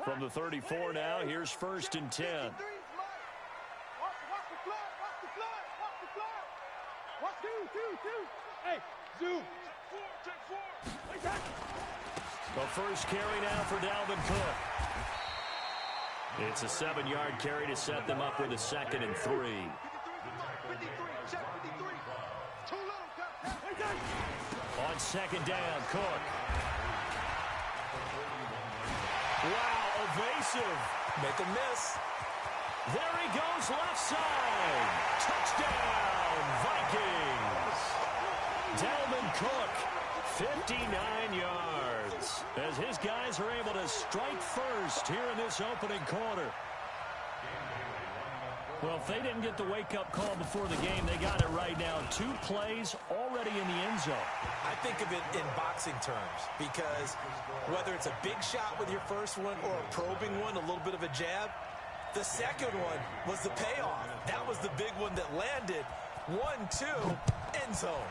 From the 34 now, here's 1st and 10. Watch the flag. Watch two. Hey, zoom. Take four. The first carry now for Dalvin Cook. It's a 7-yard carry to set them up with a 2nd and 3. 53. Check 53. Too little. On 2nd down, Cook. Wow, evasive. Make a miss. There he goes, left side. Touchdown, Vikings. Dalvin Cook, 59 yards. As his guys are able to strike first here in this opening quarter. Well, if they didn't get the wake-up call before the game, they got it right now. 2 plays already in the end zone. I think of it in boxing terms because whether it's a big shot with your first one or a probing one, a little bit of a jab, the second one was the payoff. That was the big one that landed. 1-2, end zone.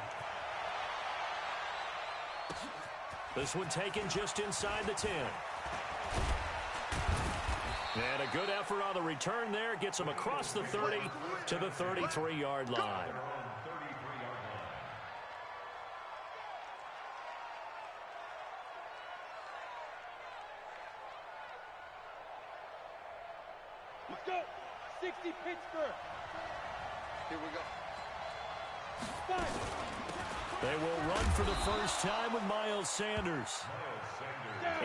This one taken just inside the 10. And a good effort on the return there. Gets him across the 30 to the 33-yard line. Let's go. 60 Pittsburgh. Here we go. 5. They will run for the first time with Miles Sanders.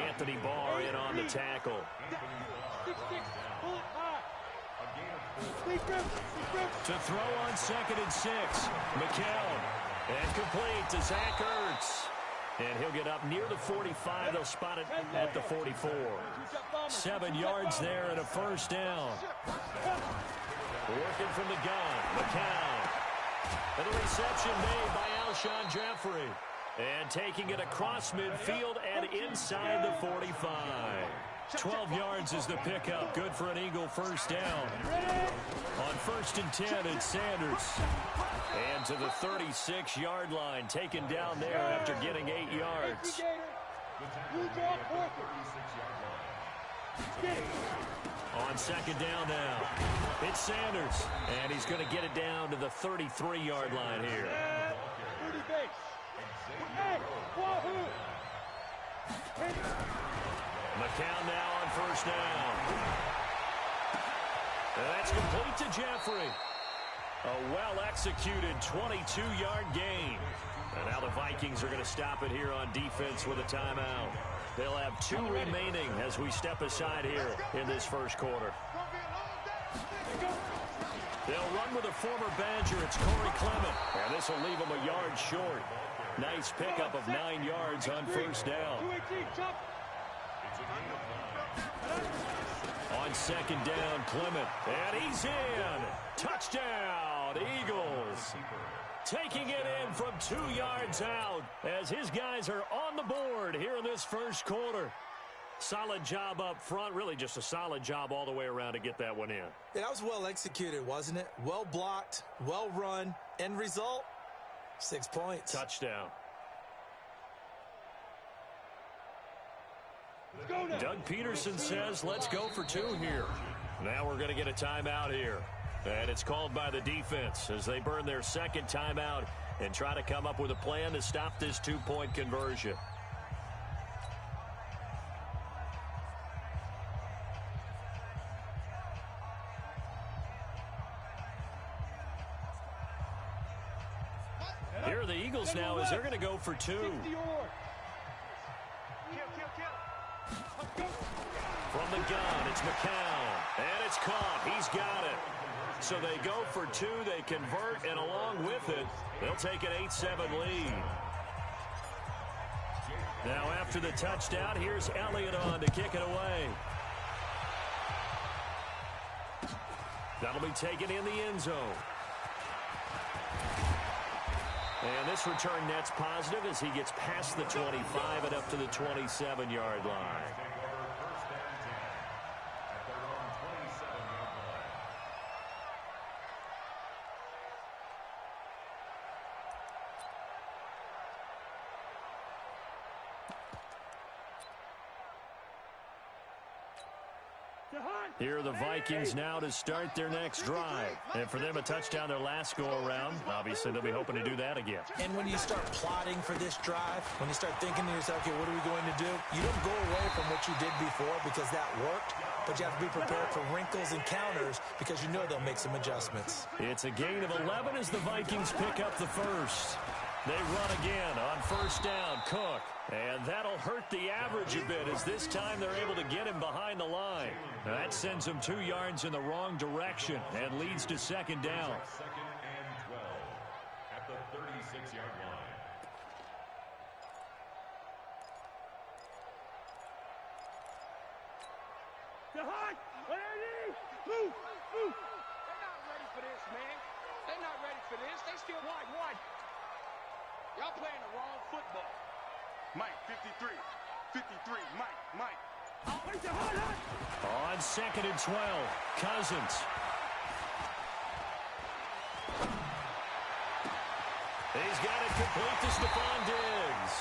Anthony Barr in on the tackle. 6-6. Pull it high. To throw on 2nd and 6. McCown. And complete to Zach Ertz. And he'll get up near the 45. They'll spot it at the 44. 7 yards there and a first down. Working from the gun. McCown. And the reception made by Alshon Jeffrey. And taking it across midfield and inside the 45. 12 yards is the pickup. Good for an Eagle first down. On 1st and 10, it's Sanders. And to the 36-yard line. Taken down there after getting 8 yards. On 2nd down now. It's Sanders. And he's going to get it down to the 33-yard line here. McCown now on first down. And that's complete to Jeffrey. A well-executed 22-yard gain. And now the Vikings are going to stop it here on defense with a timeout. They'll have 2 remaining as we step aside here in this first quarter. They'll run with a former Badger. It's Corey Clement. And this will leave him a yard short. Nice pickup of 9 yards on first down. On 2nd down, Clement. And he's in. Touchdown, Eagles. Taking it in from 2 yards out as his guys are on the board here in this first quarter. Solid job up front. Really just a solid job all the way around to get that one in. Yeah, that was well executed, wasn't it? Well blocked, well run. End result, 6 points. Touchdown. Doug Peterson says, let's go for 2 here. Now we're going to get a timeout here. And it's called by the defense as they burn their 2nd timeout and try to come up with a plan to stop this 2-point conversion. Here are the Eagles now as they're going to go for 2. From the gun, it's McCown. And it's caught. He's got it. So they go for 2. They convert, and along with it, they'll take an 8-7 lead. Now after the touchdown, here's Elliott on to kick it away. That'll be taken in the end zone. And this return net's positive as he gets past the 25 and up to the 27-yard line. Here are the Vikings now to start their next drive. And for them, a touchdown their last go-around. Obviously, they'll be hoping to do that again. And when you start plotting for this drive, when you start thinking to yourself, okay, what are we going to do? You don't go away from what you did before because that worked, but you have to be prepared for wrinkles and counters because you know they'll make some adjustments. It's a gain of 11 as the Vikings pick up the first. They run again on first down, Cook. And that'll hurt the average a bit as this time they're able to get him behind the line. That sends him 2 yards in the wrong direction and leads to second down. Second and 12 at the 36-yard line. Move! They're not ready for this, man. They're not ready for this. They still wide. Y'all playing the wrong football. Mike, 53. 53, Mike. On second and 12, Cousins. He's got it complete to Stephon Diggs.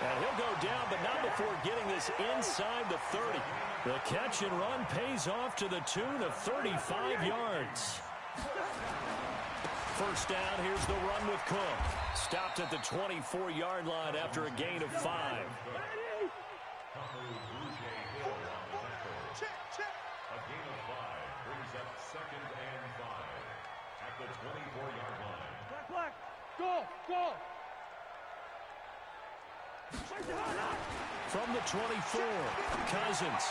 And he'll go down, but not before getting this inside the 30. The catch and run pays off to the tune of 35 yards. First down, here's the run with Cook. Stopped at the 24-yard line after a gain of 5. A gain of 5 brings up second and 5 at the 24-yard line. Black. Go. From the 24, Cousins.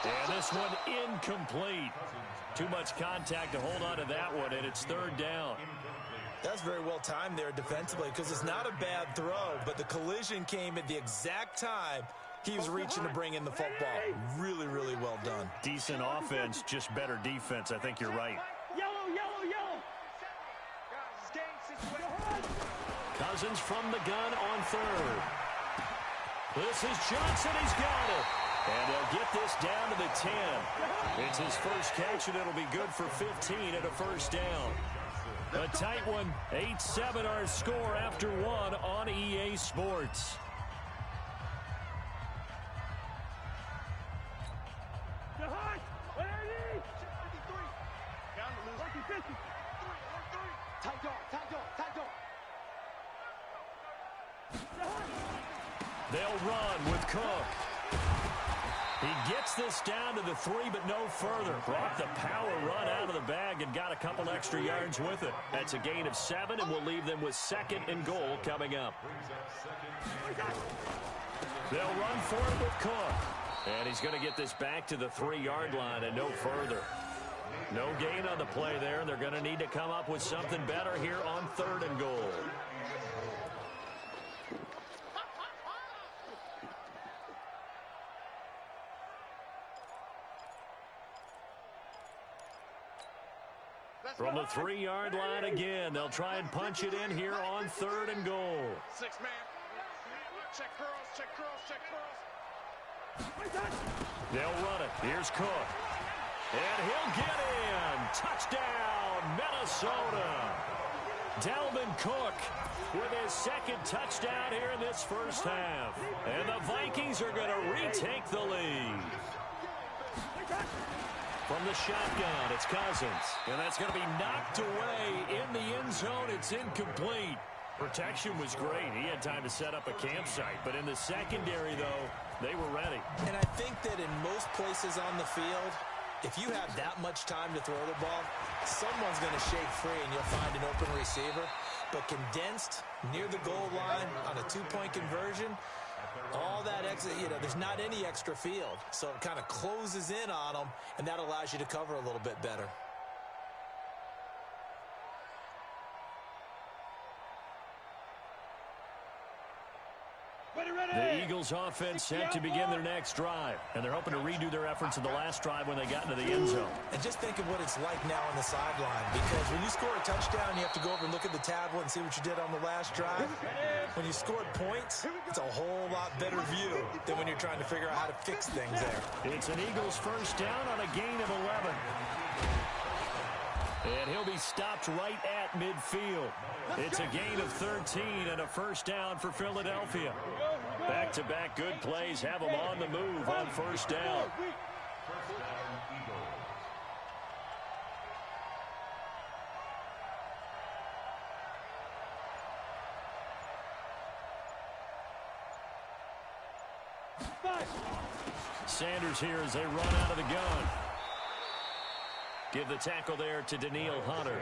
And this one incomplete. Too much contact to hold on to that one, and it's third down. That's very well timed there defensively because it's not a bad throw, but the collision came at the exact time he was reaching to bring in the football. Really, really well done. Decent offense, just better defense. I think you're right. Yellow. Cousins from the gun on third. This is Johnson. He's got it. And they'll get this down to the 10. It's his first catch, and it'll be good for 15 and a first down. A tight one. 8-7 our score after one on EA Sports. They'll run with Cook. He gets this down to the 3, but no further. Brought the power run out of the bag and got a couple extra yards with it. That's a gain of 7, and we'll leave them with second and goal coming up. They'll run for it with Cook. And he's going to get this back to the 3-yard line and no further. No gain on the play there, and they're going to need to come up with something better here on third and goal. From the 3-yard line again, they'll try and punch it in here on third and goal. 6-man. Check curls. They'll run it. Here's Cook. And he'll get in. Touchdown, Minnesota. Dalvin Cook with his second touchdown here in this first half. And the Vikings are going to retake the lead. From the shotgun, it's Cousins. And that's going to be knocked away in the end zone. It's incomplete. Protection was great. He had time to set up a campsite. But in the secondary, though, they were ready. And I think that in most places on the field, if you have that much time to throw the ball, someone's going to shake free and you'll find an open receiver. But condensed near the goal line on a 2-point conversion, all that extra, there's not any extra field. So it kind of closes in on them, and that allows you to cover a little bit better. The Eagles offense set to begin their next drive, and they're hoping to redo their efforts in the last drive when they got into the end zone. And just think of what it's like now on the sideline, because when you score a touchdown, you have to go over and look at the tablet and see what you did on the last drive. When you scored points, it's a whole lot better view than when you're trying to figure out how to fix things there. It's an Eagles first down on a gain of 11. And he'll be stopped right at midfield. It's a gain of 13 and a first down for Philadelphia. Back-to-back good plays have them on the move on first down. First down, Eagles. Sanders here as they run out of the gun. Give the tackle there to Daniil Hunter.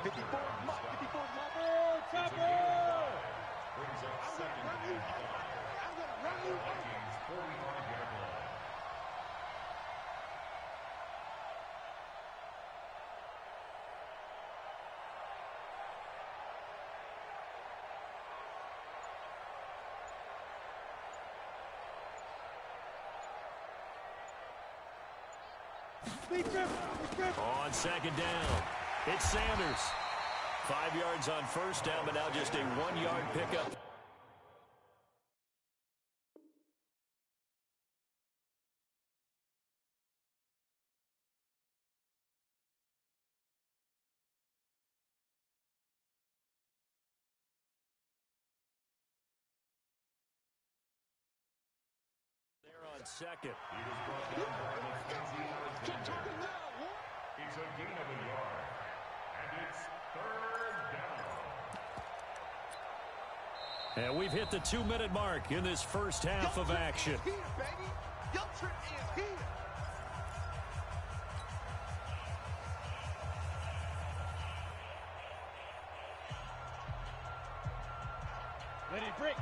54, Mike. 54, Mike. Brings up second and 5. Vikings 45-yard line. On second down, it's Sanders. 5 yards on first down, but now just a 1-yard pickup. They're on second. He was brought down by Mackenzie Alexander. It's a gain of a yard. And it's third down. And we've hit the 2-minute mark in this first half of action. Here, baby. Your trip is here. Ready, break.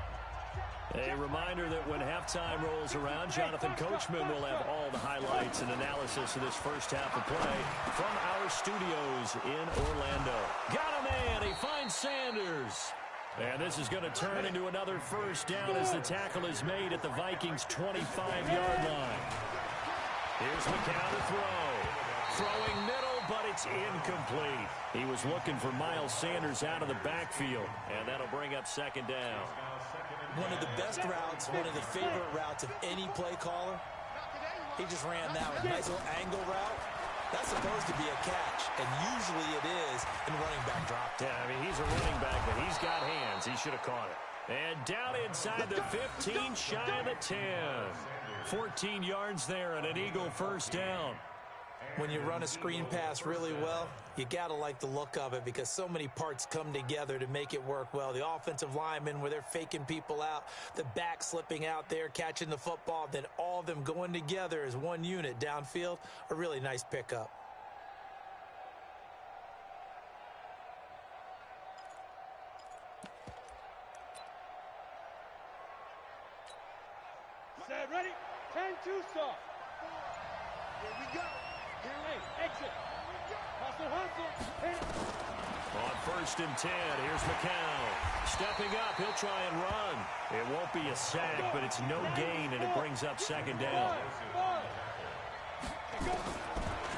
A reminder that when halftime rolls around, Jonathan Coachman will have all the highlights and analysis of this first half of play from our studios in Orlando. Got a man. He finds Sanders. And this is going to turn into another first down as the tackle is made at the Vikings' 25-yard line. Here's McCown to throw. Throwing middle, but it's incomplete. He was looking for Miles Sanders out of the backfield, and that'll bring up second down. One of the best routes, one of the favorite routes of any play caller. He just ran that one. Nice little angle route. That's supposed to be a catch, and usually it is in running back drop. Yeah, I mean, he's a running back, but he's got hands. He should have caught it. And down inside the 15, shy of the 10. 14 yards there and an Eagle first down. When you run a screen pass really well, you got to like the look of it because so many parts come together to make it work well. The offensive linemen, where they're faking people out, the back slipping out there, catching the football, then all of them going together as one unit downfield, a really nice pickup. Set, ready? 10-2 start. Here we go. Hey, exit. Hustle. Hit. On first and 10, here's McCown. Stepping up, he'll try and run. It won't be a sack, but it's no gain, and it brings up second down.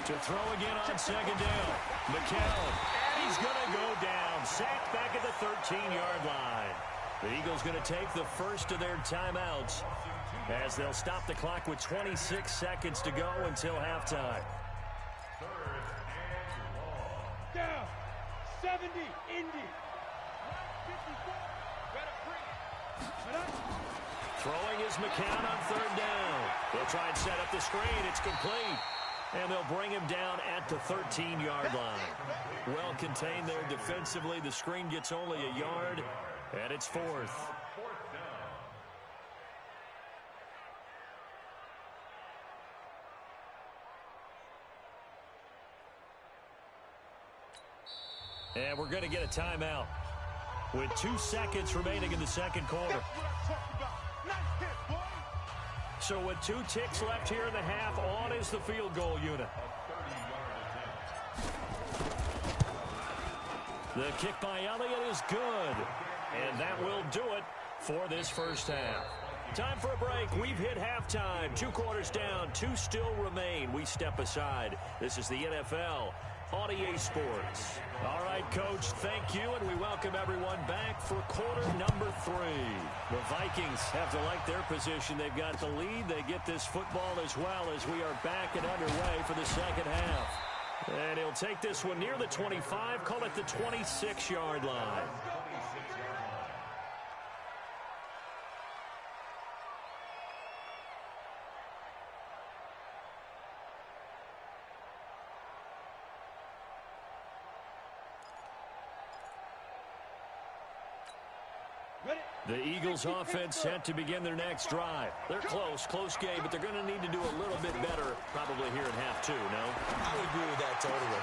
To throw again on second down. McCown, and he's going to go down. Sacked back at the 13-yard line. The Eagles going to take the first of their timeouts as they'll stop the clock with 26 seconds to go until halftime. Down. 70. Indy. Throwing is McCown on third down. They'll try and set up the screen. It's complete. And they'll bring him down at the 13-yard line. Well contained there defensively. The screen gets only a yard, and it's fourth. And we're going to get a timeout with 2 seconds remaining in the second quarter. So with 2 ticks left here in the half, on is the field goal unit. The kick by Elliott is good. And that will do it for this first half. Time for a break. We've hit halftime. 2 quarters down. 2 still remain. We step aside. This is the NFL on EA Sports. All right, Coach, thank you, and we welcome everyone back for quarter number 3. The Vikings have to like their position. They've got the lead. They get this football as well as we are back and underway for the second half. And he'll take this one near the 25, call it the 26-yard line. The Eagles offense set to begin their next drive. They're close game, but they're going to need to do a little bit better probably here in half two, no? I would agree with that totally.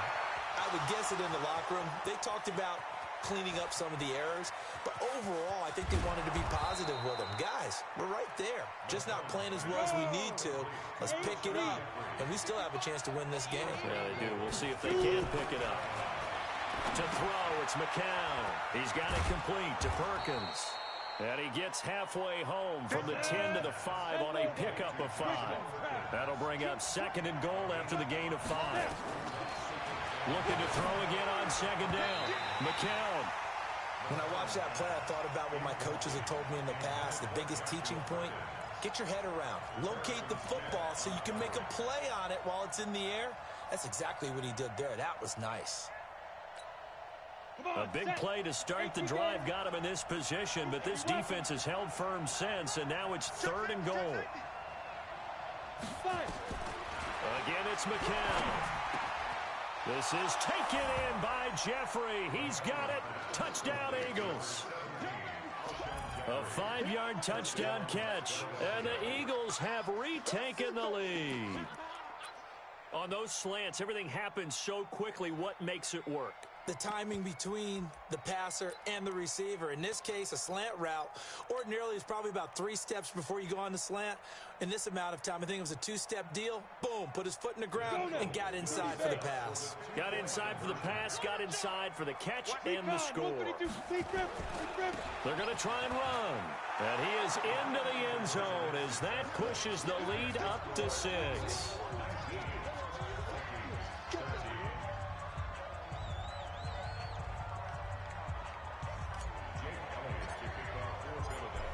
I would guess it in the locker room. They talked about cleaning up some of the errors, but overall, I think they wanted to be positive with them. Guys, we're right there. Just not playing as well as we need to. Let's pick it up, and we still have a chance to win this game. Yeah, they do. We'll see if they can pick it up. To throw, it's McCown. He's got it complete to Perkins. And he gets halfway home from the 10 to the 5 on a pickup of 5. That'll bring up 2nd and goal after the gain of 5. Looking to throw again on 2nd down. McCown. When I watched that play, I thought about what my coaches had told me in the past. The biggest teaching point, get your head around. Locate the football so you can make a play on it while it's in the air. That's exactly what he did there. That was nice. A big play to start the drive got him in this position, but this defense has held firm since, and now it's 3rd and goal. Again, it's McCown. This is taken in by Jeffrey. He's got it. Touchdown, Eagles. A 5-yard touchdown catch, and the Eagles have retaken the lead. On those slants, everything happens so quickly. What makes it work? The timing between the passer and the receiver. In this case, a slant route ordinarily is probably about 3 steps before you go on the slant. In this amount of time, I think it was a 2-step deal. Boom, put his foot in the ground and got inside for the pass. Got inside for the pass, got inside for the catch and the score. They're going to try and run. And he is into the end zone as that pushes the lead up to 6.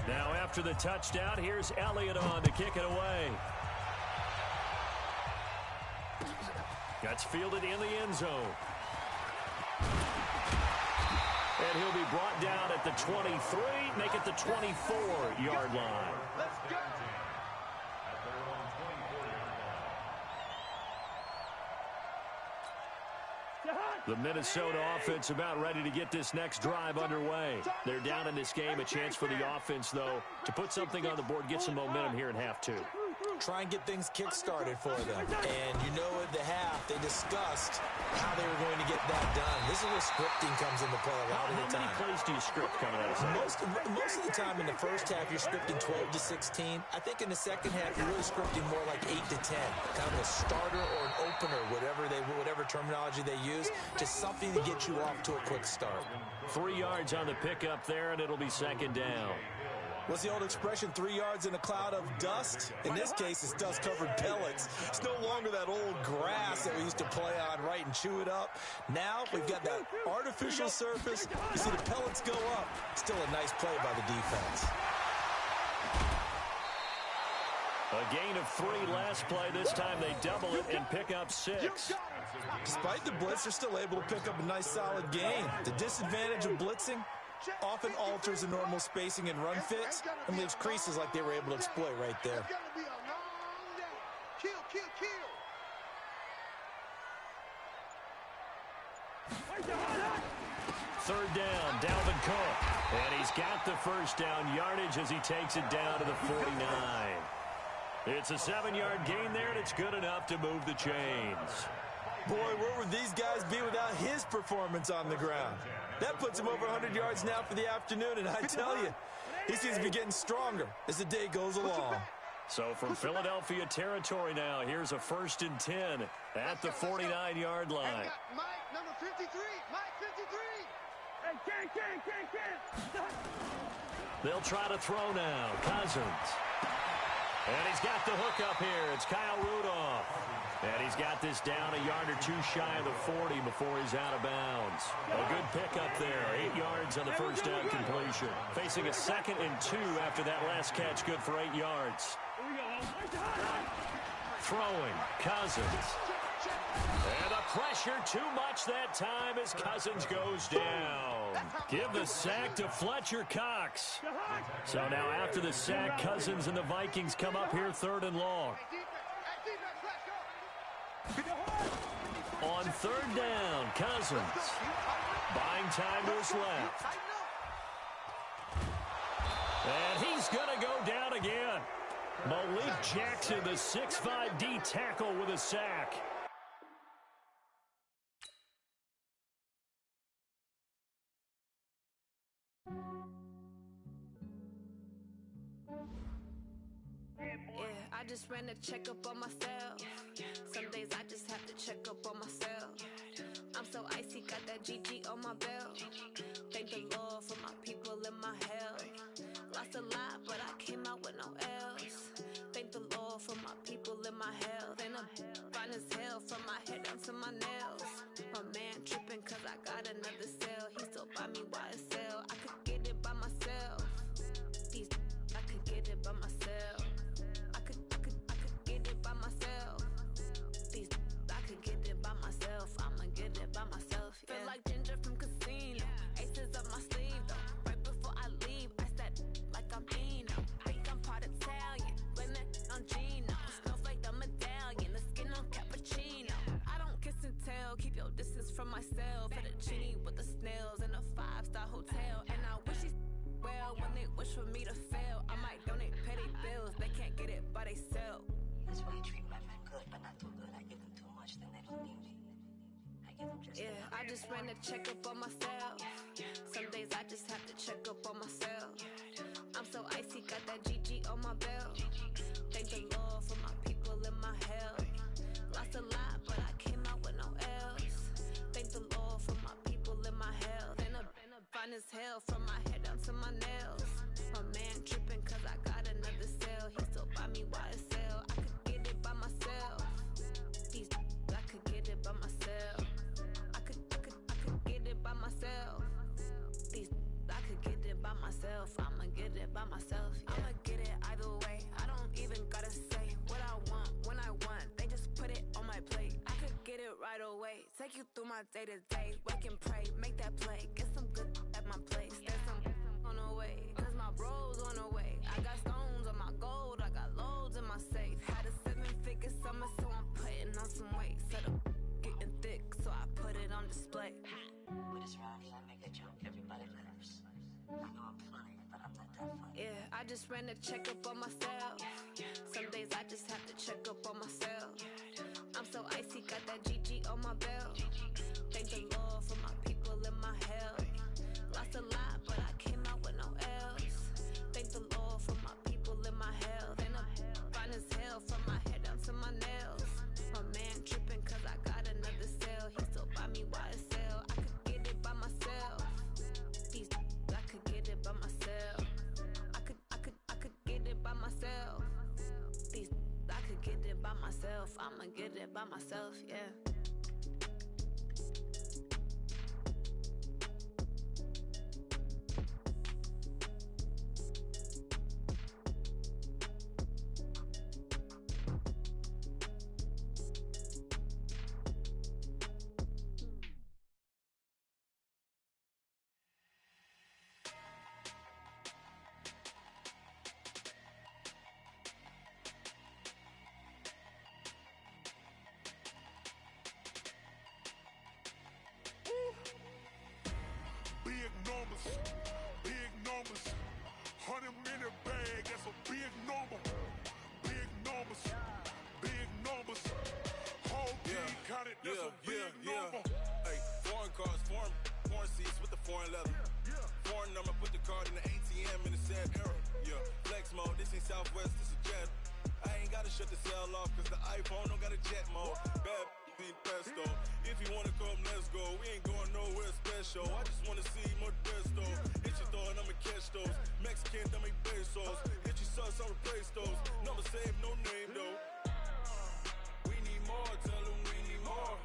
Now after the touchdown, here's Elliott on to kick it away. That's fielded in the end zone. And he'll be brought down at the 23, make it the 24-yard line. Let's go. The Minnesota offense about ready to get this next drive underway. They're down in this game. A chance for the offense, though, to put something on the board, get some momentum here in half two. Try and get things kick-started for them. And you know at the half, they discussed how they were going to get that done. This is where scripting comes into play a lot of the time. How many plays do you script coming out of that? Most of the time in the first half, you're scripting 12 to 16. I think in the second half, you're really scripting more like 8 to 10. Kind of a starter or an opener, whatever terminology they use. Just something to get you off to a quick start. 3 yards on the pickup there, and it'll be 2nd down. What's the old expression, 3 yards in a cloud of dust? In this case, it's dust-covered pellets. It's no longer that old grass that we used to play on, right, and chew it up. Now we've got that artificial surface. You see the pellets go up. Still a nice play by the defense. A gain of 3 last play. This time they double it and pick up 6. Despite the blitz, they're still able to pick up a nice, solid gain. The disadvantage of blitzing often alters the normal spacing and run fits and leaves creases like they were able to exploit right there. Third down, Dalvin Cook. And he's got the first down yardage as he takes it down to the 49. It's a 7-yard gain there, and it's good enough to move the chains. Boy, where would these guys be without his performance on the ground? That puts him over 100 yards now for the afternoon, and I tell you, he seems to be getting stronger as the day goes along. So from Philadelphia territory now, here's a 1st and 10 at the 49-yard line. Mike, number 53. Mike, 53. They'll try to throw now. Cousins. And he's got the hook up here. It's Kyle Rudolph. And he's got this down a yard or 2 shy of the 40 before he's out of bounds. A good pickup there. 8 yards on the first down completion. Facing a 2nd and 2 after that last catch. Good for 8 yards. Throwing. Cousins. And the pressure too much that time as Cousins goes down. Give the sack to Fletcher Cox. So now after the sack, Cousins and the Vikings come up here 3rd and long. On 3rd down, Cousins. Buying time to his left. And he's going to go down again. Malik Jackson, the 6'5" D tackle with a sack. I just ran a checkup on myself. Some days I just have to check up on myself. I'm so icy, got that GG on my belt. Thank the Lord for my people in my health. Lost a lot, but I came out with no else. Thank the Lord for my people in my health. And I'm fine as hell from my head down to my nails. My man tripping cause I got another cell. He still buy me YSL. I could get it by myself. These I could get it by myself. I could get it by myself. These I could get it by myself. I'ma get it by myself. Yeah. Feel like Ginger from Casino. Aces up my sleeve though. Right before I leave, I said like I'm Eno. Think I'm part Italian. Blame that on Gino. Snowflake the medallion. The skin on cappuccino. I don't kiss and tell. Keep your distance from myself. For the genie with the snails in a 5-star hotel. And I wish he's well when they wish for me to fail. I might donate petty bills. They can't get it by they sell. That's why you treat my men good, but not too good. I give them too much, then they don't need me. I give them just enough. I just ran a checkup on myself. Some days I just have to check up on myself. I'm so icy, got that GG on my belt. Thank the Lord for my people in my health. Lost a lot, but I came out with no else. Thank the Lord for my people in my health. And I'm fine as hell from my head down to my nails. My man tripping cause I got another cell. He still buy me YSL. I could get it by myself. These I could get it by myself. I could get it by myself. These I could get it by myself. I'ma get it by myself. Yeah. I'ma get it either way. I don't even gotta say what I want when I want. They just put it on my plate. I could get it right away. Take you through my day to day. Wake and pray, make that play. Get some good at my place. There's some on the way. Cause my bros on the way. I got stones on my gold. I got loads in my safe. Had a 7-figure summer, so I'm putting on some weight. Set up getting thick, so I put it on display. With this rhymes, I make a joke, everybody laughs. I know I'm funny, but I'm not that funny. Yeah, I just ran a checkup on myself. Some days I just have to check up on myself. I'm so icy, got that GG on my belt. Thank the Lord for my people in my health. Lost a lot, but I came out with no else. Thank the Lord for my people in my health. And I'm fine as hell from my head down to my nails. My man tripping cause I got another cell. He still buy me YSL. I could get it by myself. These I could get it by myself. I could get it by myself. These I could get it by myself. I'ma get it by myself, yeah. Big numbers, 100-minute bag, that's a big number. Big numbers, whole team counted, that's a big number. Hey, foreign cars, foreign seats with the foreign leather. Foreign number, put the card in the ATM in the sad era. Yeah, flex mode, this ain't Southwest, this is Jet. I ain't gotta shut the cell off, cause the iPhone don't got a jet mode. Bad need pesto. If you wanna come, let's go. We ain't going nowhere special. I just wanna see more Modesto. Hit your throw and I'ma catch those. Mexican, dummy pesos. Hit your sauce, I'll replace those. Number save, no name though. We need more, tell them we need more.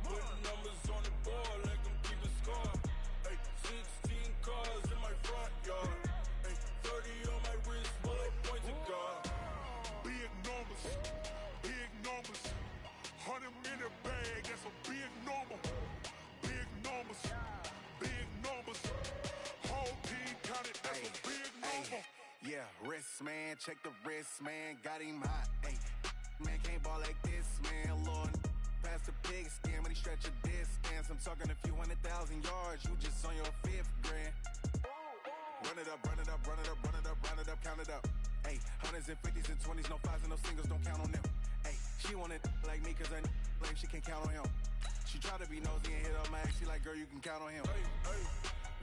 Putting numbers on the board, let them keep a score. Hey, 16 cars in my front yard. Hey, 30 on my wrist, bullet point to God. Big numbers, 100-minute bag, that's a big number. Big numbers, whole team counted, that's a big number. Yeah, wrist man, check the wrist man, got him hot. Ay, man can't ball like this, man. Lord, past the pig skin when he stretch a distance. I'm talking a few 100,000 yards, you just on your 5th grand. What Run it up, run it up, run it up, run it up, run it up, count it up. Hey, hundreds and fifties and 20s, no fives and no singles, don't count on them. Hey, she want it like me cause her lame, she can't count on him. She try to be nosy and hit up my ex, she like, girl, you can count on him. Hey, hey,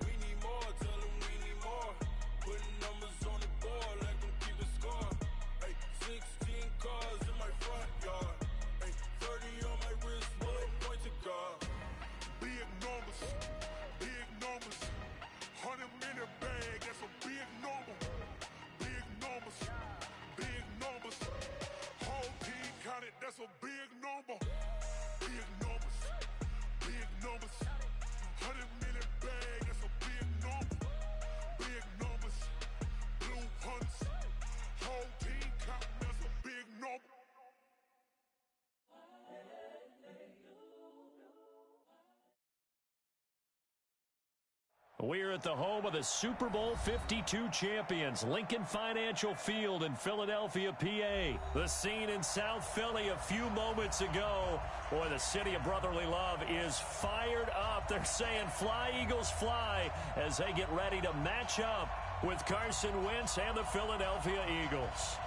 we need more, tell them we need more. Putting numbers on the board, let them keep the score. Hey, 16 cars in my front yard. Hey, 30 on my wrist, bullet point to God. Big numbers, big numbers. 100 minute bag, that's a big number. Big numbers, big numbers. Whole team counted, that's a big number. Big numbers, big numbers. 100 minute bag, that's a big number. Big numbers, blue hunts. Whole team counting, that's a big number. We're at the home of the Super Bowl 52 champions, Lincoln Financial Field in Philadelphia, PA. The scene in South Philly a few moments ago. Boy, the city of brotherly love is fired up. They're saying, fly, Eagles, fly, as they get ready to match up with Carson Wentz and the Philadelphia Eagles.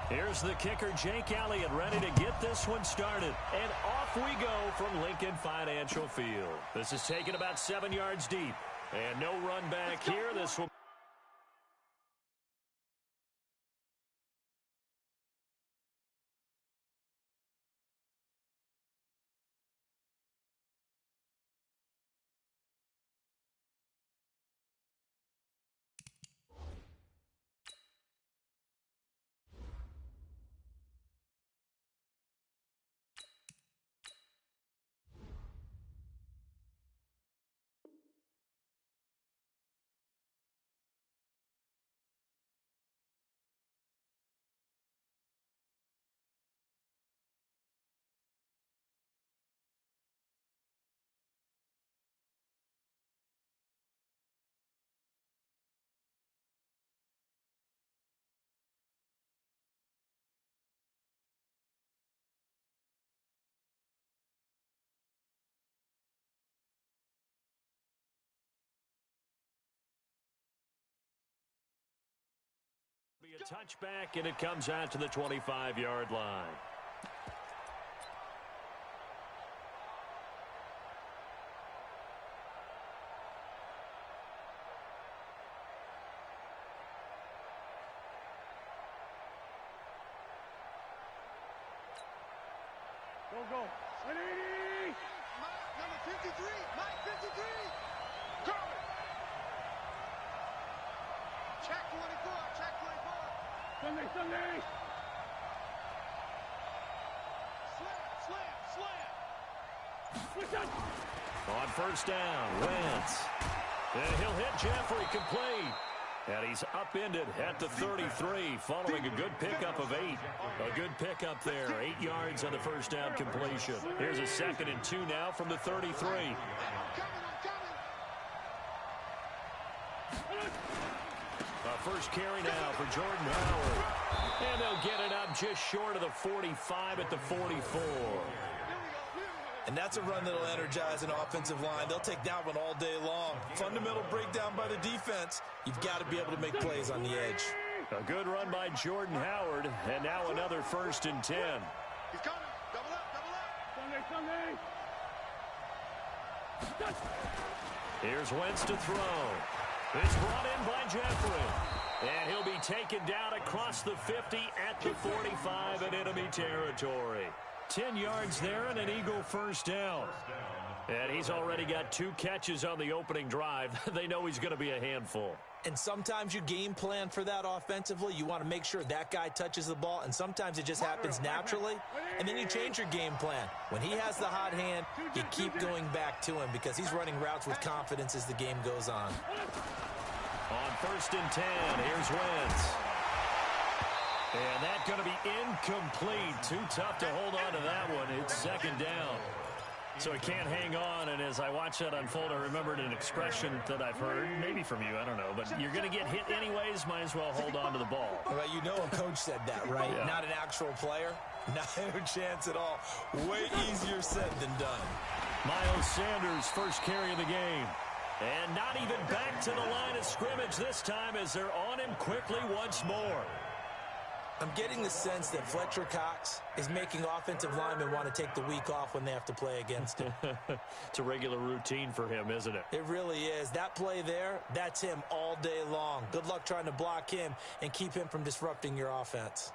Here's the kicker, Jake Elliott, ready to get this one started. And off we go from Lincoln Financial Field. This is taken about 7 yards deep. And no run back here. This will be a touchback, and it comes out to the 25-yard line. Go. Ready! Number 53, Mike 53. Go! Check 24, check 24. Sunday! Slam. On first down, Wentz. And he'll hit Jeffrey complete. And he's upended at the 33 following a good pickup of 8. A good pickup there, 8 yards on the first down completion. Here's a 2nd and 2 now from the 33. First carry now for Jordan Howard. And they'll get it up just short of the 45 at the 44. And that's a run that'll energize an offensive line. They'll take that one all day long. Fundamental breakdown by the defense. You've got to be able to make plays on the edge. A good run by Jordan Howard. And now another 1st and 10. He's coming. Double up. Sunday! Here's Wentz to throw. It's brought in by Jeffrey. And he'll be taken down across the 50 at the 45 in enemy territory. 10 yards there and an Eagle first down. And he's already got 2 catches on the opening drive. They know he's going to be a handful. And sometimes you game plan for that offensively. You want to make sure that guy touches the ball, and sometimes it just happens naturally. And then you change your game plan. When he has the hot hand, you keep going back to him because he's running routes with confidence as the game goes on. On 1st and 10, here's Wentz. And that's going to be incomplete. Too tough to hold on to that one. It's 2nd down. So he can't hang on, and as I watch that unfold, I remembered an expression that I've heard, maybe from you, I don't know, but you're going to get hit anyways, might as well hold on to the ball. Well, you know a coach said that, right? Yeah. Not an actual player. No chance at all. Way easier said than done. Miles Sanders' first carry of the game. And not even back to the line of scrimmage this time as they're on him quickly once more. I'm getting the sense that Fletcher Cox is making offensive linemen want to take the week off when they have to play against him. It's a regular routine for him, isn't it? It really is. That play there, that's him all day long. Good luck trying to block him and keep him from disrupting your offense.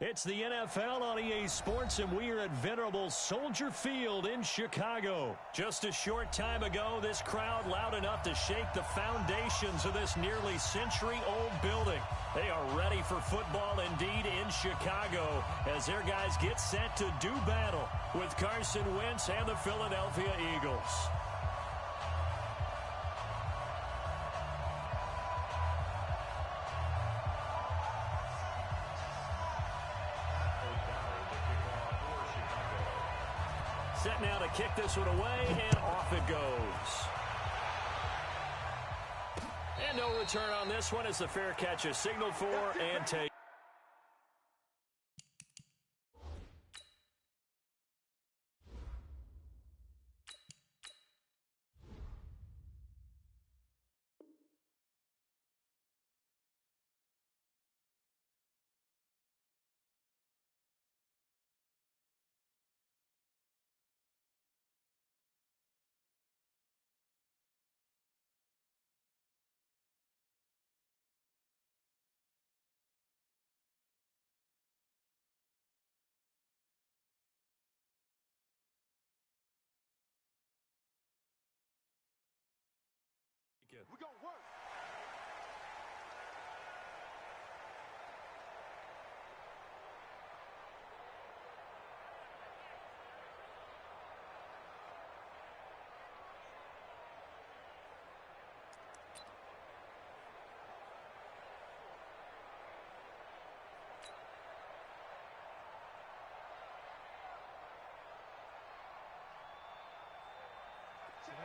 It's the NFL on EA Sports, and we are at venerable Soldier Field in Chicago. Just a short time ago, this crowd loud enough to shake the foundations of this nearly century-old building. They are ready for football indeed in Chicago as their guys get set to do battle with Carson Wentz and the Philadelphia Eagles. Set now to kick this one away, and off it goes. And no return on this one as the fair catch is signaled for and taken. We're going to work.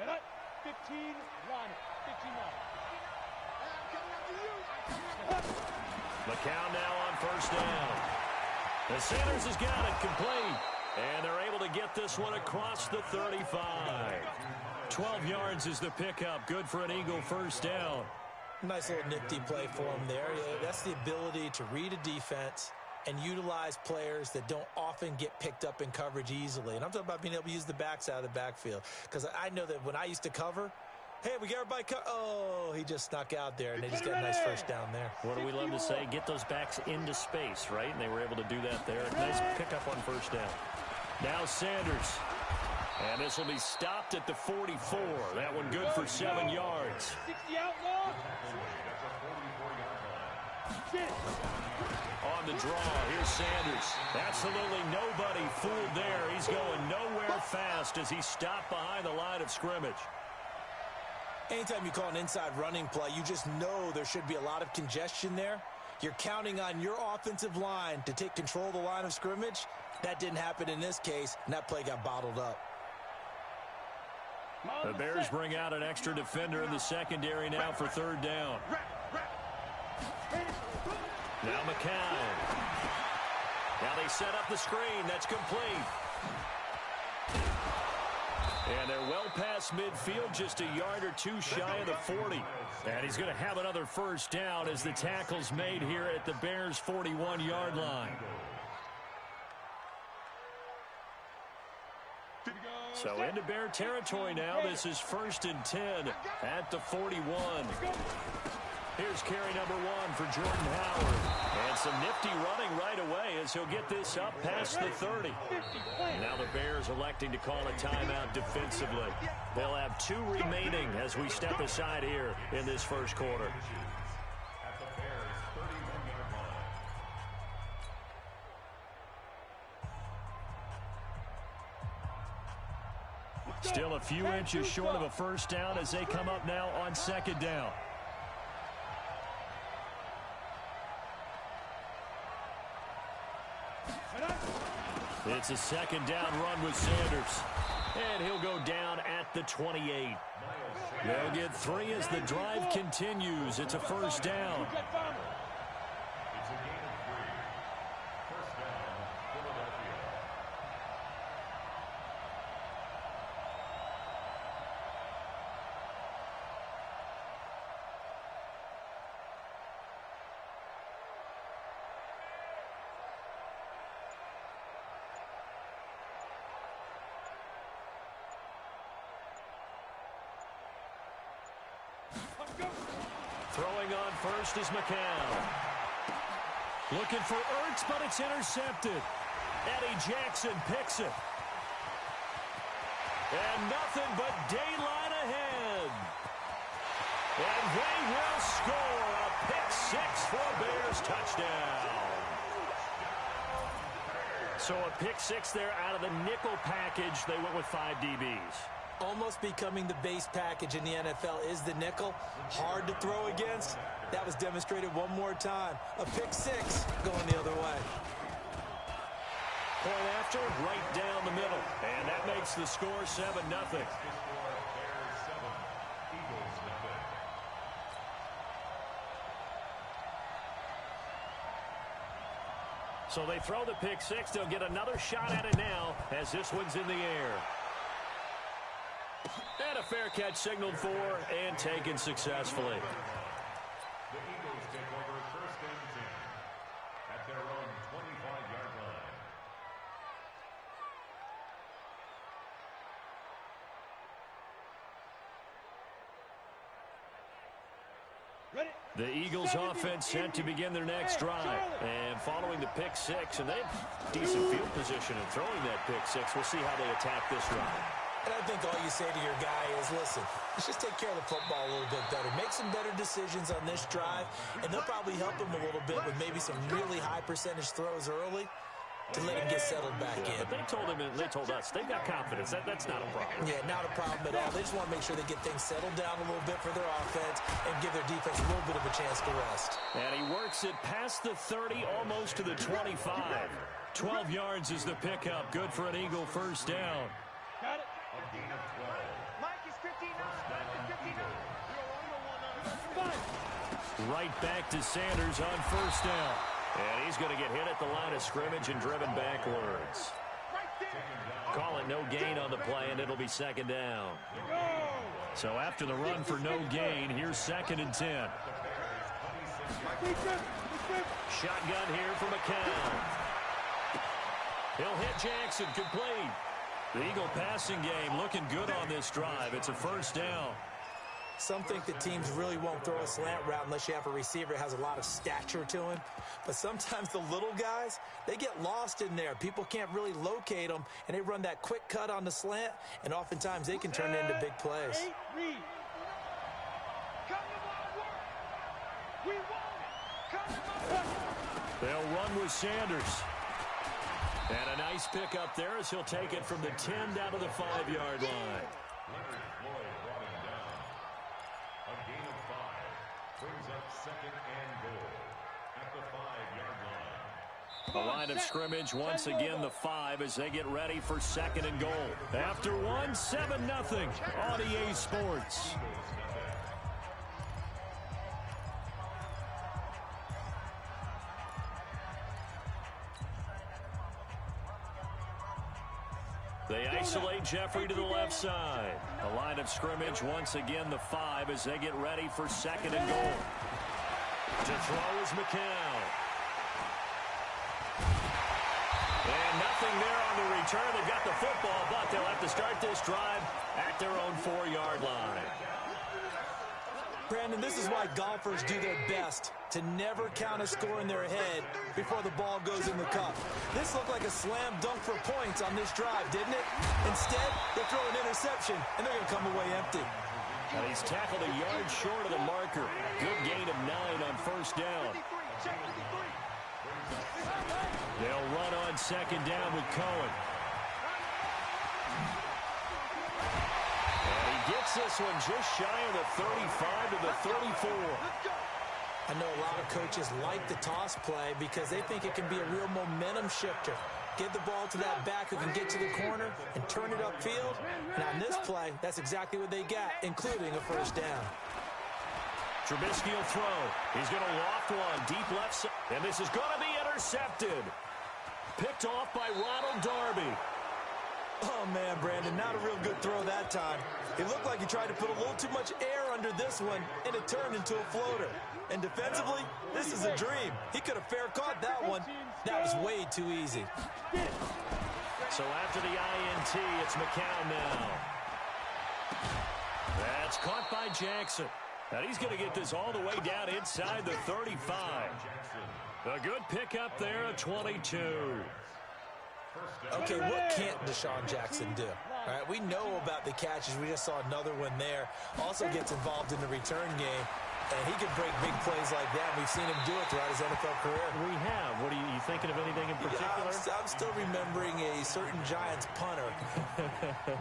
Set. 15, line it. 15 line. McCown now on first down. And Sanders has got it complete. And they're able to get this one across the 35. 12 yards is the pickup. Good for an Eagle first down. Nice little nifty play for him there. That's the ability to read a defense and utilize players that don't often get picked up in coverage easily. And I'm talking about being able to use the backs out of the backfield. Because I know that when I used to cover, hey, we got everybody oh, he just snuck out there, and they just got a nice first down there. What do we love to say? Get those backs into space, right? And they were able to do that there. Nice pickup on first down. Now Sanders. And this will be stopped at the 44. That one good for 7 yards. 60 out now. On the draw, here's Sanders. Absolutely nobody fooled there. He's going nowhere fast as he stopped behind the line of scrimmage. Anytime you call an inside running play, you just know there should be a lot of congestion there. You're counting on your offensive line to take control of the line of scrimmage. That didn't happen in this case, and that play got bottled up. The Bears bring out an extra defender in the secondary now for third down. Now McCown. Now they set up the screen. That's complete. And they're well past midfield, just a yard or two shy of the 40. And he's going to have another first down as the tackle's made here at the Bears' 41-yard line. So into Bear territory now. This is 1st and 10 at the 41. Here's carry number 1 for Jordan Howard. And some nifty running right away as he'll get this up past the 30. Now the Bears electing to call a timeout defensively. They'll have 2 remaining as we step aside here in this first quarter. Still a few inches short of a first down as they come up now on 2nd down. It's a 2nd down run with Sanders. And he'll go down at the 28. They'll get 3 as the drive continues. It's a first down. Throwing on first is McCown. Looking for Ertz, but it's intercepted. Eddie Jackson picks it. And nothing but daylight ahead. And they will score a pick-6 for a Bears touchdown. So a pick-6 there out of the nickel package. They went with 5 DBs. Almost becoming the base package in the NFL is the nickel. Hard to throw against. That was demonstrated one more time. A pick-6 going the other way. Point after, right down the middle. And that makes the score 7-0. So they throw the pick-6. They'll get another shot at it now as this one's in the air. And a fair catch signaled for and taken successfully. The Eagles take over 1st and 10 at their own 25-yard Ready? The Eagles offense set to begin their next drive. And following the pick-6, and they have decent field position in throwing that pick-6. We'll see how they attack this drive. And I think all you say to your guy is, listen, let's just take care of the football a little bit better. Make some better decisions on this drive, and they'll probably help him a little bit with maybe some really high percentage throws early to let him get settled back in. But they told us they've got confidence. That's not a problem. Yeah, not a problem at all. They just want to make sure they get things settled down a little bit for their offense and give their defense a little bit of a chance to rest. And he works it past the 30, almost to the 25. 12 yards is the pickup. Good for an Eagle first down. Got it. Mike is 59. Mike is 59. Right back to Sanders on first down. And he's going to get hit at the line of scrimmage and driven backwards. Call it no gain on the play, and it'll be 2nd down. So after the run for no gain, here's 2nd and 10. Shotgun here for McCown. He'll hit Jackson, complete. The Eagle passing game looking good on this drive. It's a first down. Some think that teams really won't throw a slant route unless you have a receiver that has a lot of stature to him. But sometimes the little guys, they get lost in there. People can't really locate them, and they run that quick cut on the slant, and oftentimes they can turn into big plays. They'll run with Sanders. And a nice pickup there as he'll take it from the 10 down to the 5-yard line. A gain of 5 brings up 2nd and goal at the 5-yard line. The line of scrimmage once again the 5 as they get ready for 2nd and goal. After one, 7-0 on EA Sports. Jeffrey to the left side. The line of scrimmage, once again, the 5 as they get ready for 2nd and goal. To throw is McCown. And nothing there on the return. They've got the football, but they'll have to start this drive at their own 4-yard line. Brandon, this is why golfers do their best to never count a score in their head before the ball goes in the cup. This looked like a slam dunk for points on this drive, didn't it? Instead, they throw an interception, and they're going to come away empty. And he's tackled a yard short of the marker. Good gain of 9 on 1st down. They'll run on 2nd down with Cohen. And he gets this one just shy of the 35 to the 34. I know a lot of coaches like the toss play because they think it can be a real momentum shifter. Give the ball to that back who can get to the corner and turn it upfield. And on this play, that's exactly what they got, including a 1st down. Trubisky will throw. He's going to loft one deep left side. And this is going to be intercepted. Picked off by Ronald Darby. Oh, man, Brandon, not a real good throw that time. It looked like he tried to put a little too much air under this one, and it turned into a floater. And defensively, this is a dream. He could have fair caught that one. That was way too easy. So after the INT, it's McCown now. That's caught by Jackson. And he's going to get this all the way down inside the 35. A good pickup there, a 22. Okay, what can't Deshaun Jackson do? All right, we know about the catches. We just saw another one there. Also gets involved in the return game. And he can break big plays like that. We've seen him do it throughout his NFL career. We have. What are you thinking of anything in particular? I'm still remembering a certain Giants punter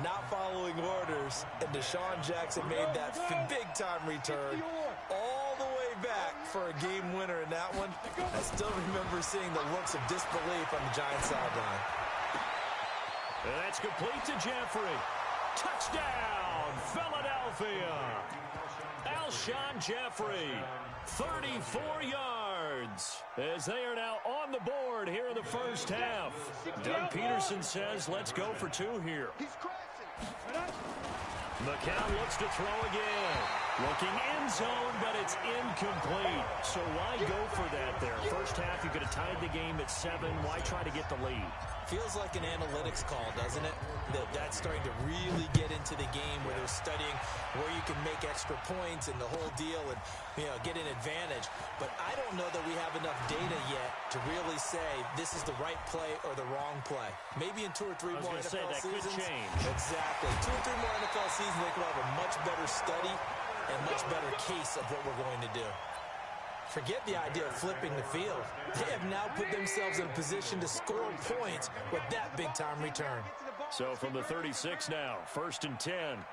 not following orders. And Deshaun Jackson made that big-time return all the way back for a game winner in that one. I still remember seeing the looks of disbelief on the Giants sideline. And that's complete to Jeffrey. Touchdown, Philadelphia. Alshon Jeffrey, 34 yards, as they are now on the board here in the 1st half. Doug Peterson says, let's go for 2 here. McCown looks to throw again. Looking end zone, but it's incomplete. So why go for that there? 1st half, you could have tied the game at 7. Why try to get the lead? Feels like an analytics call, doesn't it? That's starting to really get into the game where they're studying where you can make extra points and the whole deal and, get an advantage. But I don't know that we have enough data yet to really say this is the right play or the wrong play. Maybe in 2 or 3 more NFL seasons. Could change. Exactly. 2 or 3 more NFL seasons, they could have a much better study and much better case of what we're going to do. Forget the idea of flipping the field. They have now put themselves in a position to score points with that big-time return. So from the 36 now, 1st and 10.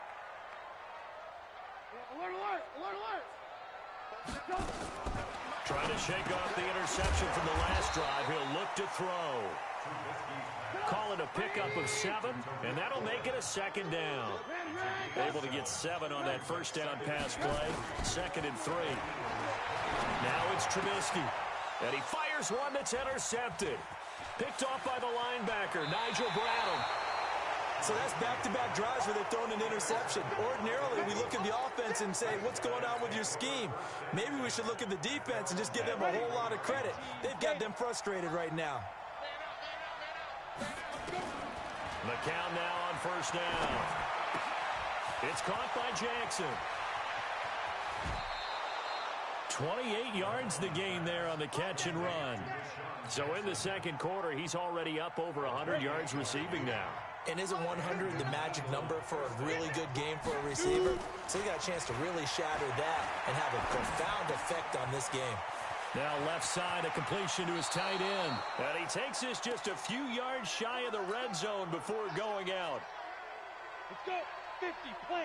Trying to shake off the interception from the last drive. He'll look to throw. Call it a pickup of 7, and that'll make it a 2nd down. Able to get 7 on that 1st down pass play. 2nd and 3. Now it's Trubisky, and he fires one that's intercepted. Picked off by the linebacker, Nigel Bradham. So that's back-to-back drives where they've thrown an interception. Ordinarily, we look at the offense and say, what's going on with your scheme? Maybe we should look at the defense and just give them a whole lot of credit. They've got them frustrated right now. McCown now on 1st down. It's caught by Jackson. 28 yards the gain there on the catch and run. So in the 2nd quarter, he's already up over 100 yards receiving now. And isn't 100 the magic number for a really good game for a receiver? So he got a chance to really shatter that and have a profound effect on this game. Now left side, a completion to his tight end. And he takes this just a few yards shy of the red zone before going out. Let's go. 50,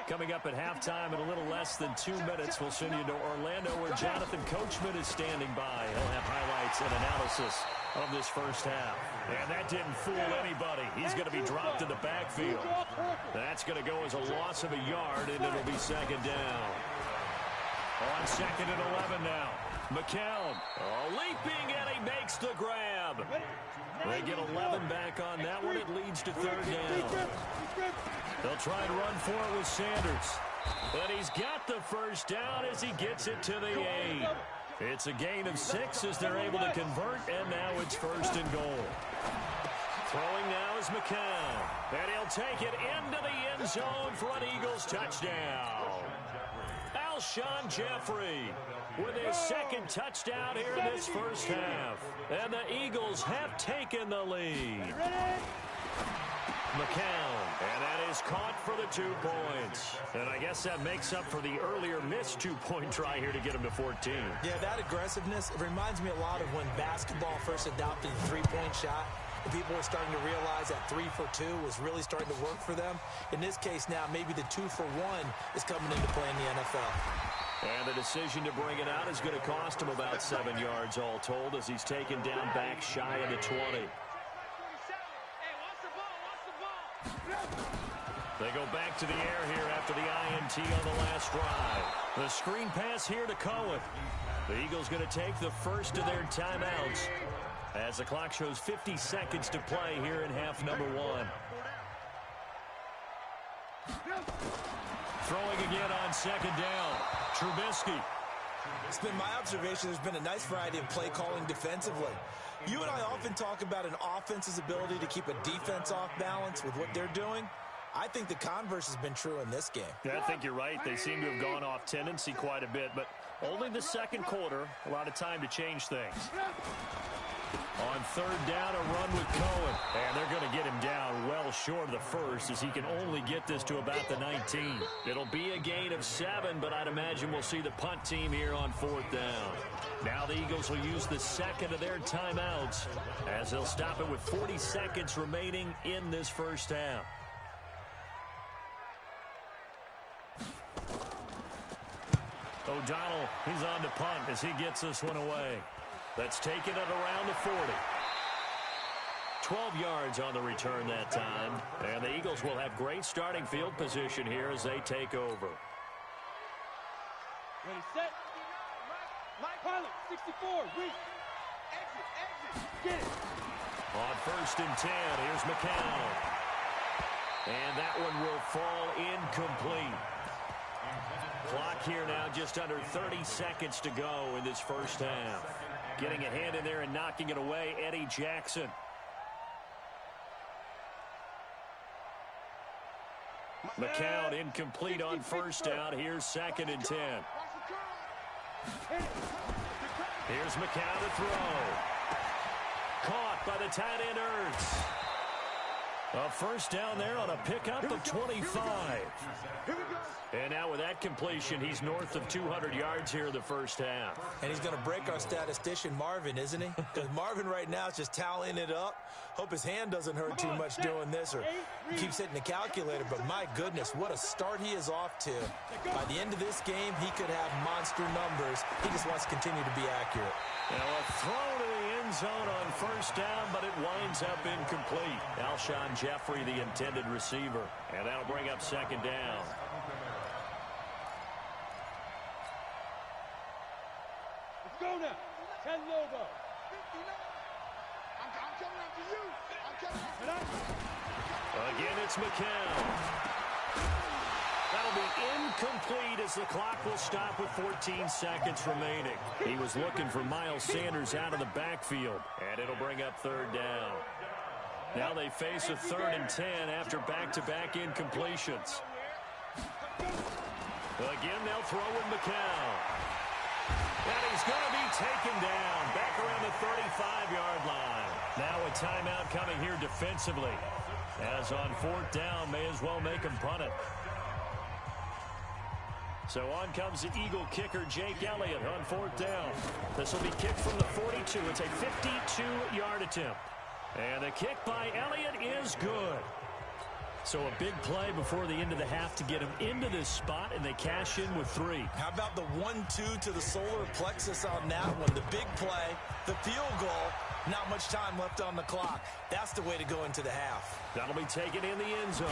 coming up at halftime in a little less than 2 minutes, we'll send you to Orlando where Jonathan Coachman is standing by. He'll have highlights and analysis of this 1st half. And that didn't fool anybody. He's going to be dropped in the backfield. That's going to go as a loss of a yard, and it'll be 2nd down. On 2nd and 11 now. McCown leaping, and he makes the grab. They get 11 back on that one. It leads to third down. They'll try and run for it with Sanders. And he's got the first down as he gets it to the 8. It's a gain of 6 as they're able to convert, and now it's first and goal. Throwing now is McCown. And he'll take it into the end zone for an Eagles touchdown. Alshon Jeffrey with his second touchdown here in this first half. And the Eagles have taken the lead. McCown, and that is caught for the 2 points. And I guess that makes up for the earlier missed 2-point try here to get him to 14. Yeah, that aggressiveness, it reminds me a lot of when basketball first adopted the three-point shot. And people were starting to realize that 3 for 2 was really starting to work for them. In this case now, maybe the 2 for 1 is coming into play in the NFL. And the decision to bring it out is going to cost him about 7 yards all told as he's taken down back shy of the 20. They go back to the air here after the INT on the last drive. The screen pass here to Cohen. The Eagles going to take the first of their timeouts as the clock shows 50 seconds to play here in half number 1. Throwing again on second down. Trubisky. It's been my observation there's been a nice variety of play calling defensively. You and I often talk about an offense's ability to keep a defense off balance with what they're doing. I think the converse has been true in this game. Yeah, I think you're right. They seem to have gone off tendency quite a bit, but only the second quarter, a lot of time to change things. On third down, a run with Cohen. And they're going to get him down well short of the first as he can only get this to about the 19. It'll be a gain of 7, but I'd imagine we'll see the punt team here on fourth down. Now the Eagles will use the second of their timeouts as they'll stop it with 40 seconds remaining in this first half. O'Donnell, he's on to punt as he gets this one away. That's taken it around the 40. 12 yards on the return that time. And the Eagles will have great starting field position here as they take over. Ready, set. Mike Pilot, 64, reach. Exit. Get it. On first and 10, here's McCown. And that one will fall incomplete. Clock here now just under 30 seconds to go in this first half. Getting a hand in there and knocking it away, Eddie Jackson. McCown incomplete on first down. Here's second and 10. Here's McCown to throw. Caught by the tight end Ertz. A first down there on a pickup of 25. And now with that completion, he's north of 200 yards here in the first half. And he's going to break our statistician Marvin, isn't he? Because Marvin right now is just tallying it up. Hope his hand doesn't hurt too much doing this or keeps hitting the calculator. But my goodness, what a start he is off to. By the end of this game, he could have monster numbers. He just wants to continue to be accurate. Now a throw to the end zone on first down, but it winds up incomplete. Alshon Jeffrey, the intended receiver. And that'll bring up second down. Let's go now. 10 logo. I'm coming after you. Again, it's McCown. That'll be incomplete as the clock will stop with 14 seconds remaining. He was looking for Miles Sanders out of the backfield, and it'll bring up third down. Now they face a 3rd and 10 after back-to-back incompletions. Again, they'll throw with McCown. And he's going to be taken down back around the 35-yard line. Now a timeout coming here defensively. As on fourth down, may as well make him punt it. So on comes the Eagle kicker, Jake Elliott, on fourth down. This will be kicked from the 42. It's a 52-yard attempt. And the kick by Elliott is good. So a big play before the end of the half to get him into this spot, and they cash in with 3. How about the 1-2 to the solar plexus on that one? The big play, the field goal, not much time left on the clock. That's the way to go into the half. That'll be taken in the end zone.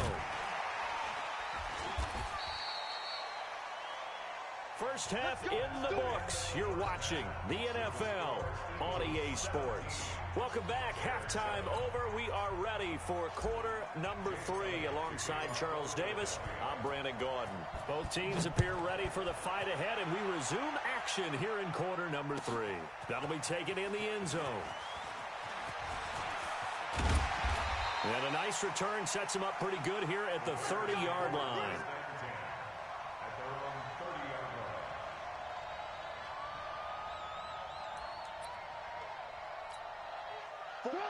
First half in the books. You're watching the NFL on EA Sports. Welcome back. Halftime over. We are ready for quarter number 3. Alongside Charles Davis, I'm Brandon Gaudin. Both teams appear ready for the fight ahead, and we resume action here in quarter number 3. That'll be taken in the end zone. And a nice return sets him up pretty good here at the 30-yard line.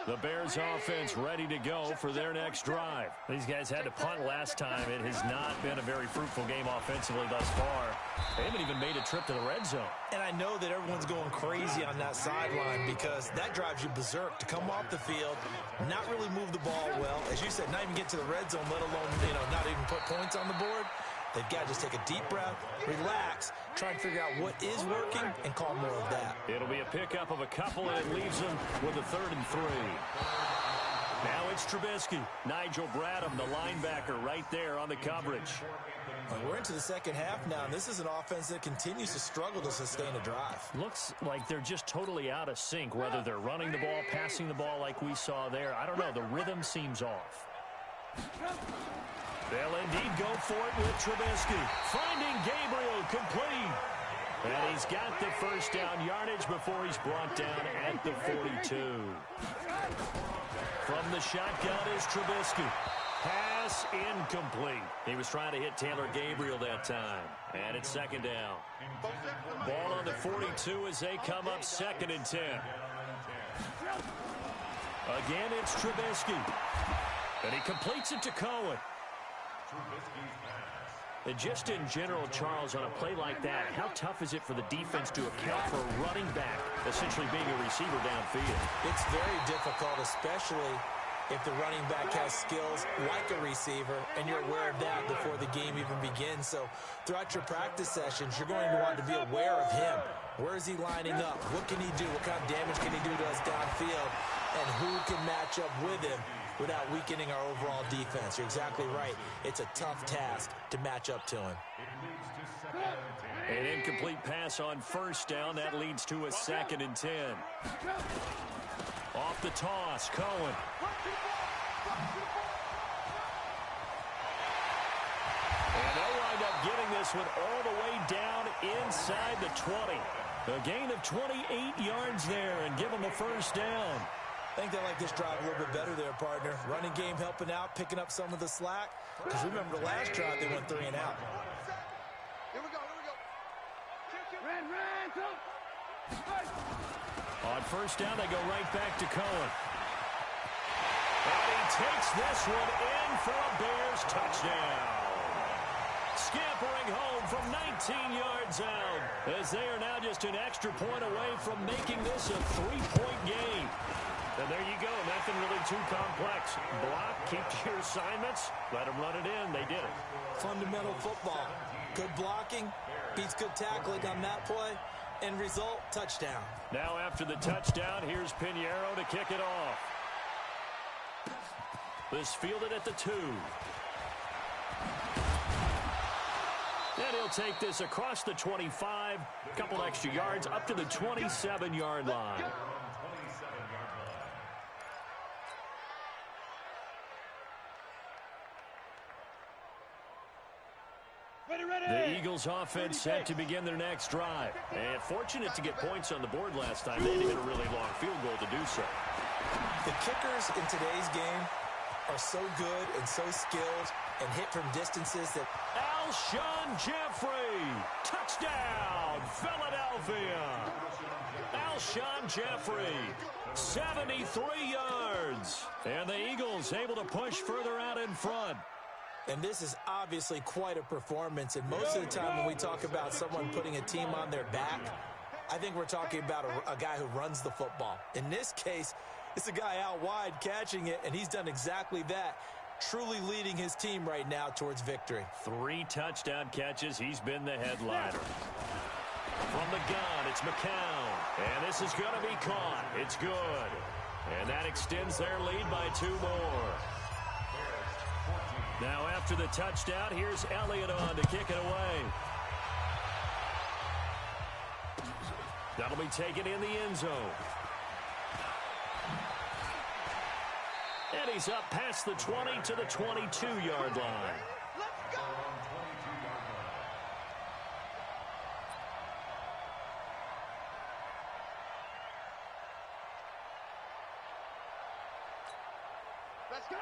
The Bears offense ready to go for their next drive. These guys had to punt last time. It has not been a very fruitful game offensively thus far. They haven't even made a trip to the red zone. And I know that everyone's going crazy on that sideline because that drives you berserk to come off the field, not really move the ball well. As you said, not even get to the red zone, let alone, not even put points on the board. They've got to just take a deep breath, relax, try and figure out what is working, and call more of that. It'll be a pickup of a couple, and it leaves them with a 3rd and 3. Now it's Trubisky. Nigel Bradham, the linebacker, right there on the coverage. We're into the second half now, and this is an offense that continues to struggle to sustain a drive. Looks like they're just totally out of sync, whether they're running the ball, passing the ball like we saw there. I don't know. The rhythm seems off. They'll indeed go for it with Trubisky. Finding Gabriel complete. And he's got the first down yardage before he's brought down at the 42. From the shotgun is Trubisky. Pass incomplete. He was trying to hit Taylor Gabriel that time. And it's second down. Ball on the 42 as they come up 2nd and 10. Again, it's Trubisky. And he completes it to Cohen. And just in general, Charles, on a play like that, how tough is it for the defense to account for a running back essentially being a receiver downfield? It's very difficult, especially if the running back has skills like a receiver, and you're aware of that before the game even begins. So throughout your practice sessions, you're going to want to be aware of him. Where is he lining up? What can he do? What kind of damage can he do to us downfield? And who can match up with him without weakening our overall defense? You're exactly right. It's a tough task to match up to him. An incomplete pass on first down. That leads to a 2nd and 10. Off the toss, Cohen. And they'll wind up getting this one all the way down inside the 20. A gain of 28 yards there and give them a first down. I think they like this drive a little bit better there, partner. Running game helping out, picking up some of the slack. Because remember the last drive, they went 3 and out. Here we go. Ran. On first down, they go right back to Cohen. And he takes this one in for a Bears touchdown. Scampering home from 19 yards out, as they are now just an extra point away from making this a 3-point game. And there you go. Nothing really too complex. Block, keep to your assignments, let them run it in. They did it. Fundamental football. Good blocking, beats good tackling on that play. End result, touchdown. Now after the touchdown, here's Pinheiro to kick it off. This fielded at the 2. And he'll take this across the 25, a couple extra yards, up to the 27-yard line. The Eagles offense set to begin their next drive. And fortunate to get points on the board last time. They hit a really long field goal to do so. The kickers in today's game are so good and so skilled and hit from distances that... Alshon Jeffrey, touchdown, Philadelphia. Alshon Jeffrey, 73 yards. And the Eagles able to push further out in front. And this is obviously quite a performance. And most of the time when we talk about someone putting a team on their back, I think we're talking about a guy who runs the football. In this case, it's a guy out wide catching it, and he's done exactly that, truly leading his team right now towards victory. 3 touchdown catches. He's been the headliner. From the gun, it's McCown. And this is going to be caught. It's good. And that extends their lead by 2 more. Now after the touchdown, here's Elliott on to kick it away. That'll be taken in the end zone. And he's up past the 20 to the 22-yard line. Let's go!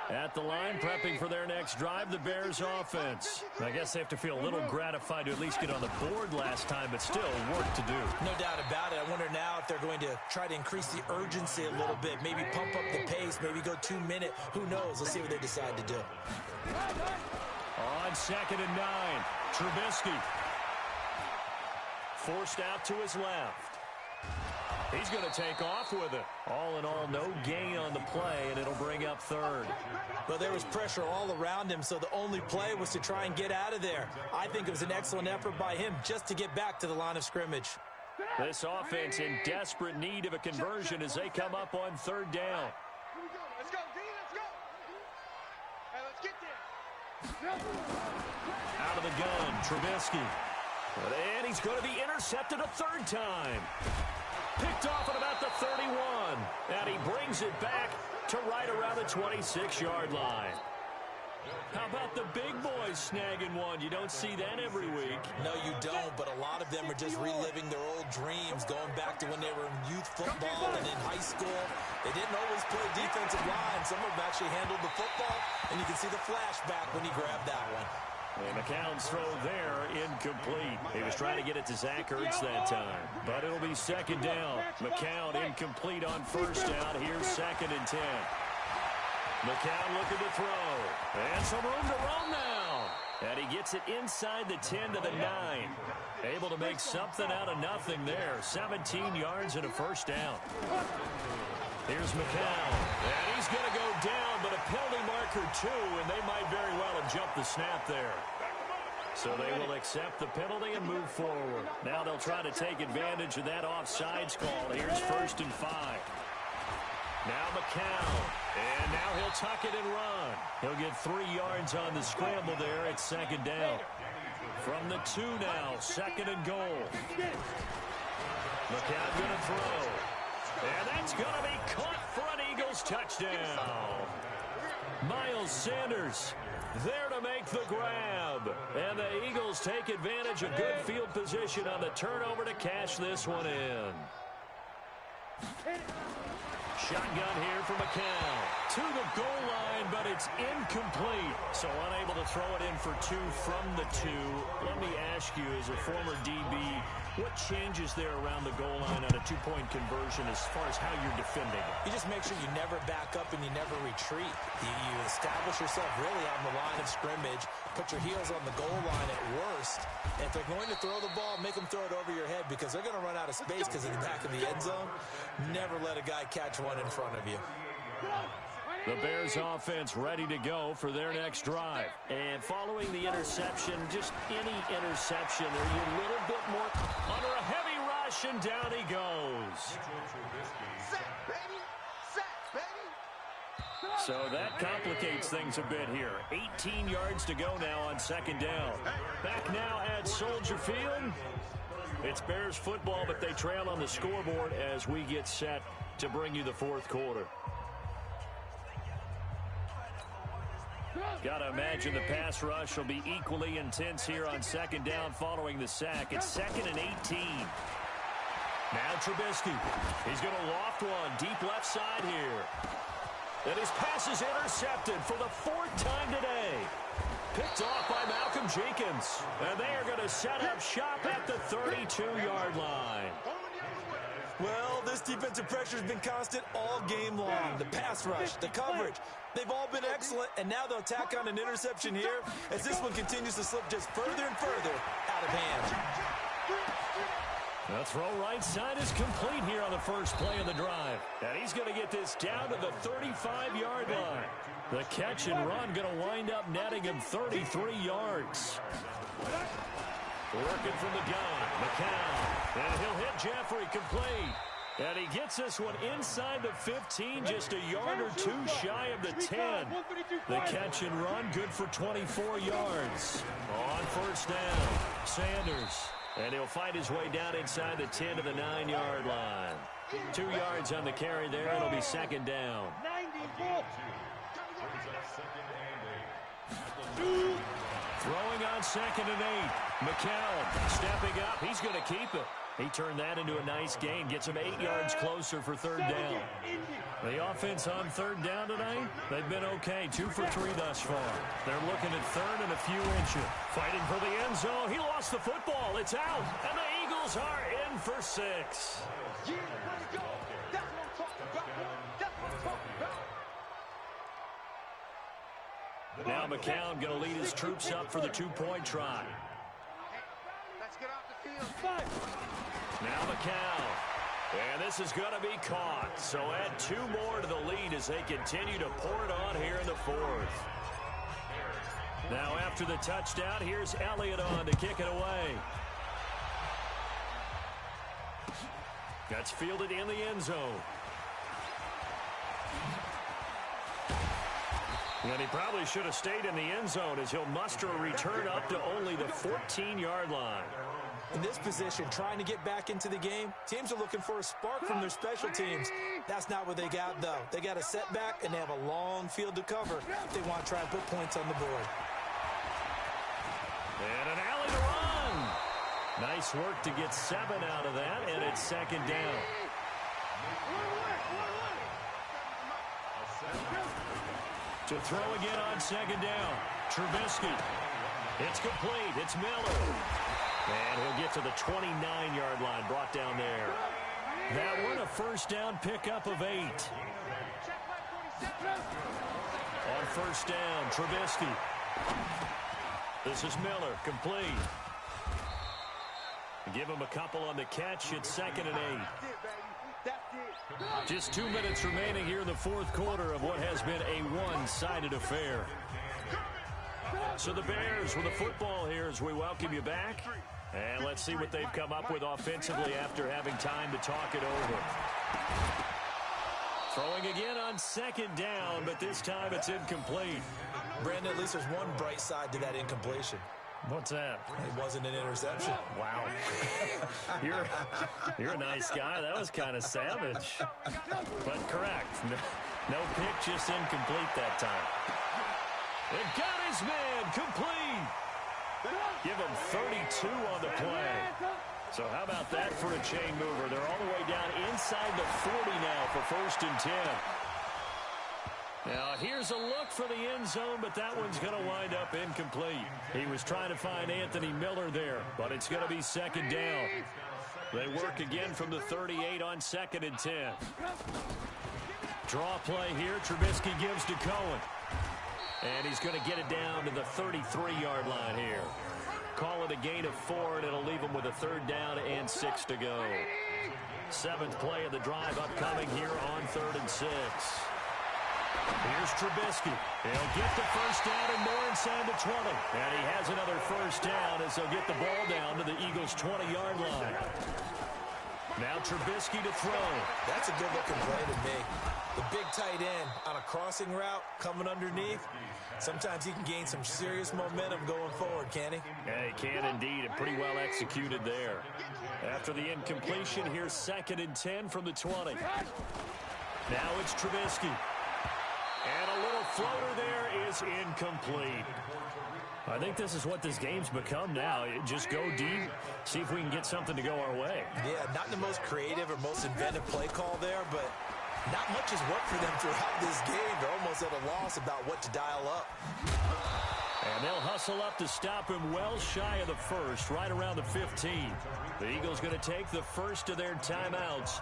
At the line, prepping for their next drive, the Bears offense. I guess they have to feel a little gratified to at least get on the board last time, but still work to do. No doubt about it. I wonder now if they're going to try to increase the urgency a little bit, maybe pump up the pace, maybe go 2 minute. Who knows? Let's see what they decide to do. On 2nd and 9, Trubisky. Forced out to his left. He's going to take off with it. All in all, no gain on the play, and it'll bring up 3rd. Well, there was pressure all around him, so the only play was to try and get out of there. I think it was an excellent effort by him just to get back to the line of scrimmage. This offense in desperate need of a conversion as they come up on 3rd down. Let's go, D, let's go. Hey, let's get there. Out of the gun, Trubisky. And he's going to be intercepted a 3rd time. Picked off at about the 31. And he brings it back to right around the 26-yard line. How about the big boys snagging one? You don't see that every week. No, you don't, but a lot of them are just reliving their old dreams, going back to when they were in youth football and in high school. They didn't always play defensive line. Some of them actually handled the football, and you can see the flashback when he grabbed that one. And McCown's throw there, incomplete. He was trying to get it to Zach Ertz that time. But it'll be 2nd down. McCown incomplete on 1st down. Here's 2nd and 10. McCown looking to throw. And some room to roam now. And he gets it inside the 10 to the 9. Able to make something out of nothing there. 17 yards and a 1st down. Here's McCown. And he's going to go down, but a penalty marker too, and they might very well have jumped the snap there. So they will accept the penalty and move forward. Now they'll try to take advantage of that offsides call. Here's 1st and 5. Now McCown. And now he'll tuck it and run. He'll get 3 yards on the scramble there at 2nd down. From the 2 now, 2nd and goal. McCown going to throw. And that's going to be caught for an Eagles touchdown. Miles Sanders there to make the grab. And the Eagles take advantage of good field position on the turnover to cash this one in. Shotgun here for McCown. To the goal line, but it's incomplete. So unable to throw it in for 2 from the 2. Let me ask you, as a former DB, what changes there around the goal line on a 2-point conversion as far as how you're defending it? You just make sure you never back up and you never retreat. You establish yourself really on the line of scrimmage, put your heels on the goal line at worst. And if they're going to throw the ball, make them throw it over your head because they're going to run out of space because of the back of the end zone. Never let a guy catch one in front of you. The Bears offense ready to go for their next drive. And following the interception, just any interception, are you a little bit more under a heavy rush, and down he goes. Sack, baby! Sack, baby! So that complicates things a bit here. 18 yards to go now on 2nd down. Back now at Soldier Field. It's Bears football, but they trail on the scoreboard as we get set to bring you the 4th quarter. Got to imagine the pass rush will be equally intense here on 2nd down following the sack. It's 2nd and 18. Now Trubisky. He's going to loft one deep left side here. And his pass is intercepted for the 4th time today. Picked off by Malcolm Jenkins. And they are going to set up shop at the 32-yard line. Well, this defensive pressure has been constant all game long. The pass rush, the coverage, they've all been excellent, and now they'll tack on an interception here as this one continues to slip just further and further out of hand. The throw right side is complete here on the first play of the drive. And he's going to get this down to the 35-yard line. The catch and run going to wind up netting him 33 yards. Working from the gun, McCown. And he'll hit Jeffrey complete. And he gets this one inside the 15, just a yard or 2 shy of the 10. The catch and run, good for 24 yards. On 1st down, Sanders. And he'll fight his way down inside the 10 to the 9-yard line. 2 yards on the carry there. It'll be second down. 94. Throwing on second and 8. McCown stepping up. He's going to keep it. He turned that into a nice gain. Gets him 8 yards closer for third down. The offense on third down tonight, they've been okay. 2 for 3 thus far. They're looking at third and a few inches. Fighting for the end zone. He lost the football. It's out. And the Eagles are in for 6. Yeah, way to go. That's what I'm talking about. That's what I'm talking about. Now McCown going to lead his troops up for the 2-point try. Let's get off the field. Now McCown. And this is going to be caught. So add 2 more to the lead as they continue to pour it on here in the 4th. Now after the touchdown, here's Elliott on to kick it away. That's fielded in the end zone. And he probably should have stayed in the end zone as he'll muster a return up to only the 14-yard line. In this position, trying to get back into the game, teams are looking for a spark from their special teams. That's not what they got, though. They got a setback, and they have a long field to cover if they want to try and put points on the board. And an alley to run. Nice work to get 7 out of that, and it's second down. To throw again on second down. Trubisky. It's complete. It's Miller. And he'll get to the 29-yard line, brought down there. That one, a first down pickup of 8. On first down, Trubisky. This is Miller, complete. Give him a couple on the catch. It's second and 8. Just 2 minutes remaining here in the 4th quarter of what has been a one-sided affair. So the Bears with the football here as we welcome you back. And let's see what they've come up with offensively after having time to talk it over. Throwing again on second down, but this time it's incomplete. Brandon, at least there's one bright side to that incompletion. What's that? It wasn't an interception. Wow. You're a nice guy. That was kind of savage. But correct. No pick, just incomplete that time. And got his man complete. Give him 32 on the play. So how about that for a chain mover? They're all the way down inside the 40 now for first and 10. Now, here's a look for the end zone, but that one's going to wind up incomplete. He was trying to find Anthony Miller there, but it's going to be second down. They work again from the 38 on second and 10. Draw play here. Trubisky gives to Cohen. And he's going to get it down to the 33-yard line here. Call it a gain of 4, and it'll leave him with a third down and 6 to go. 7th play of the drive upcoming here on 3rd and 6. Here's Trubisky. He'll get the first down and more inside the 20. And he has another first down as they'll get the ball down to the Eagles' 20-yard line. Now Trubisky to throw. That's a good-looking play to me. The big tight end on a crossing route coming underneath. Sometimes he can gain some serious momentum going forward, can he? Yeah, he can indeed, and pretty well executed there. After the incompletion, here's second and 10 from the 20. Now it's Trubisky. And a little floater there is incomplete. I think this is what this game's become now. Just go deep, see if we can get something to go our way. Yeah, not the most creative or most inventive play call there, but not much has worked for them throughout this game. They're almost at a loss about what to dial up. And they'll hustle up to stop him well shy of the first, right around the 15. The Eagles going to take the first of their timeouts.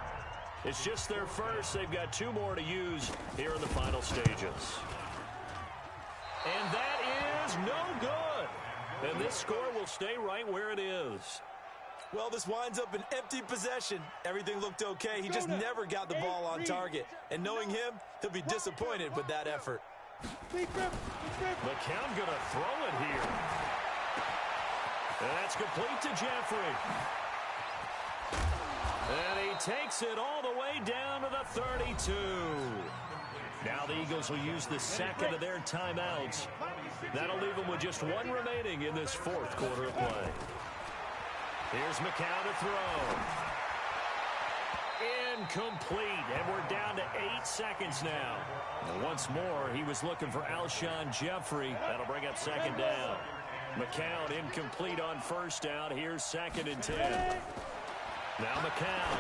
It's just their first. They've got 2 more to use here in the final stages. And that is no good. And this score will stay right where it is. Well, this winds up an empty possession. Everything looked okay. He just never got the ball on target. And knowing him, he'll be disappointed with that effort. McCown going to throw it here. And that's complete to Jeffrey. And he takes it all the way down to the 32. Now the Eagles will use the second of their timeouts. That'll leave them with just 1 remaining in this 4th quarter of play. Here's McCown to throw. Incomplete, and we're down to 8 seconds now. And once more, he was looking for Alshon Jeffrey. That'll bring up second down. McCown incomplete on first down. Here's 2nd and 10. Now McCown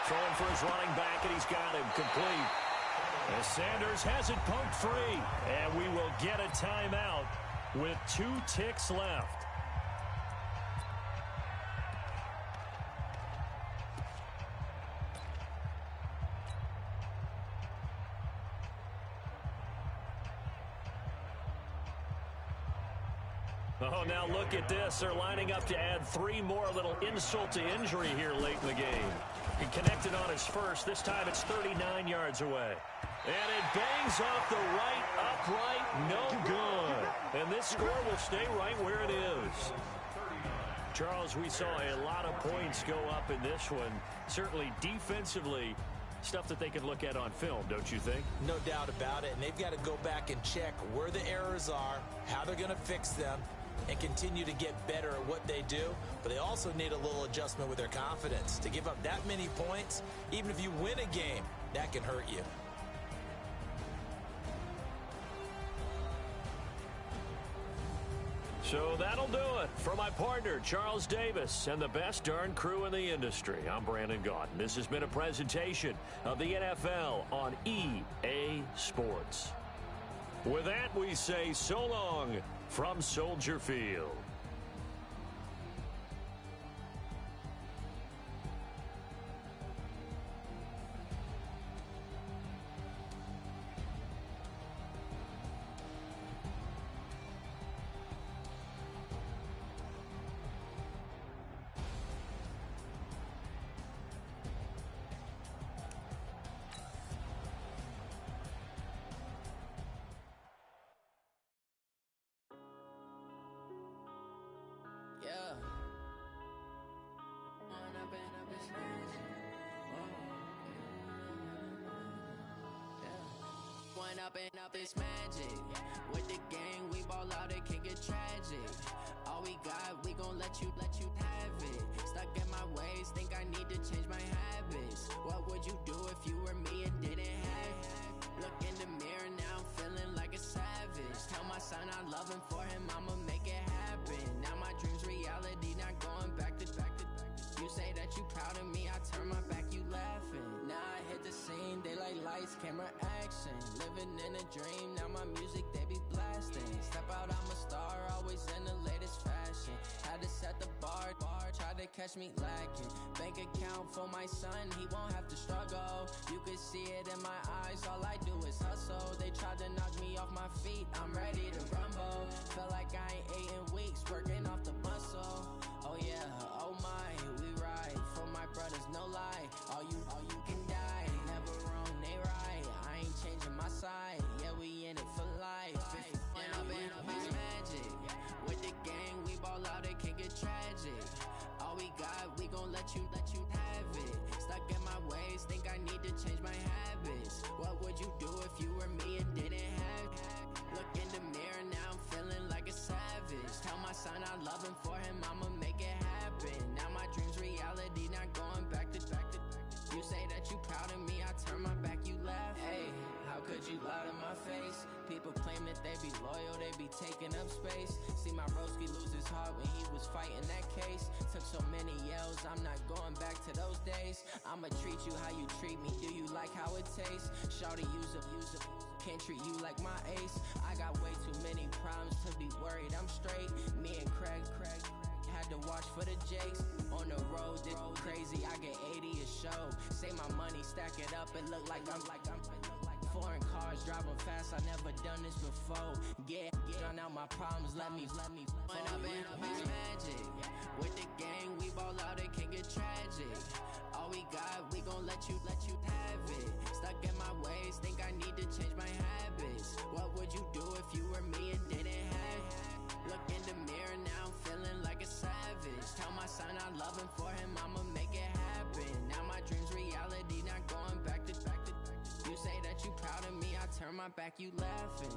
throwing for his running back, and he's got him complete. As Sanders has it poked free, and we will get a timeout with 2 ticks left. Oh, now look at this. They're lining up to add 3 more. Little insult to injury here late in the game. He connected on his first. This time it's 39 yards away. And it bangs off the right upright. No good. And this score will stay right where it is. Charles, we saw a lot of points go up in this one. Certainly defensively, stuff that they can look at on film, don't you think? No doubt about it. And they've got to go back and check where the errors are, how they're going to fix them, and continue to get better at what they do. But they also need a little adjustment with their confidence. To give up that many points, even if you win a game, that can hurt you. So that'll do it. For my partner, Charles Davis, and the best darn crew in the industry, I'm Brandon Gaudin. This has been a presentation of the NFL on EA Sports. With that, we say so long from Soldier Field. Up this magic. With the gang, we ball out, it can get tragic. All we got, we gon' let you have it. Stuck in my ways, think I need to change my habits. What would you do if you were me and didn't have it? Look in the mirror, now I'm feeling like a savage. Tell my son I love him, for him I'ma make it happen. Now my dream's reality, not going back to. You say that you proud of me, I turn my back, you laughing. Now I hit the scene, they like lights, camera, action. Living in a dream, now my music, they be blasting. Step out, I'm a star, always in the latest fashion. Had to set the bar, tried to catch me lacking. Bank account for my son, he won't have to struggle. You could see it in my eyes, all I do is hustle. They tried to knock me off my feet, I'm ready to rumble. Felt like I ain't ate in weeks, working off the muscle. Oh yeah, oh my, we ride for my brothers, no lie. All you can die, never wrong, they right. I ain't changing my side, yeah, we in it for life. When up in this magic, with the gang, we ball out, it can get tragic. All we got, we gon' let you have it. Stuck in my ways, think I need to change my habits. What would you do if you were me and didn't have it? Look in the mirror, now I'm feeling like a savage. Tell my son I love him, for him I'ma make it happen. Now my dream's reality, not going back to. You say that you proud of me, I turn my back, you laugh. Hey, how could you lie to my face? People claim that they be loyal, they be taking up space. See my broski lose his heart when he was fighting that case. Took so many yells, I'm not going back to those days. I'ma treat you how you treat me, do you like how it tastes? Shawty, use up, can't treat you like my ace. I got way too many problems to be worried, I'm straight. Me and Craig had to watch for the Jakes. On the road, this crazy, I get 80 a show. Say my money, stack it up, it look like I'm foreign cars, driving fast, I never done this before. Get drown out my problems, let me When up in this magic, with the gang, we ball out, it can get tragic. All we got, we gon' let you have it. Stuck in my ways, think I need to change my habits. What would you do if you were me and didn't have it? Look in the mirror, now I'm feeling like a savage. Tell my son I love him, for him I'ma make it happen. Now my dream's reality, not going back to. You say that you proud of me, I turn my back, you laughing.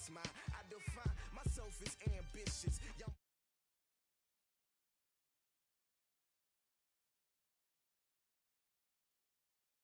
smile.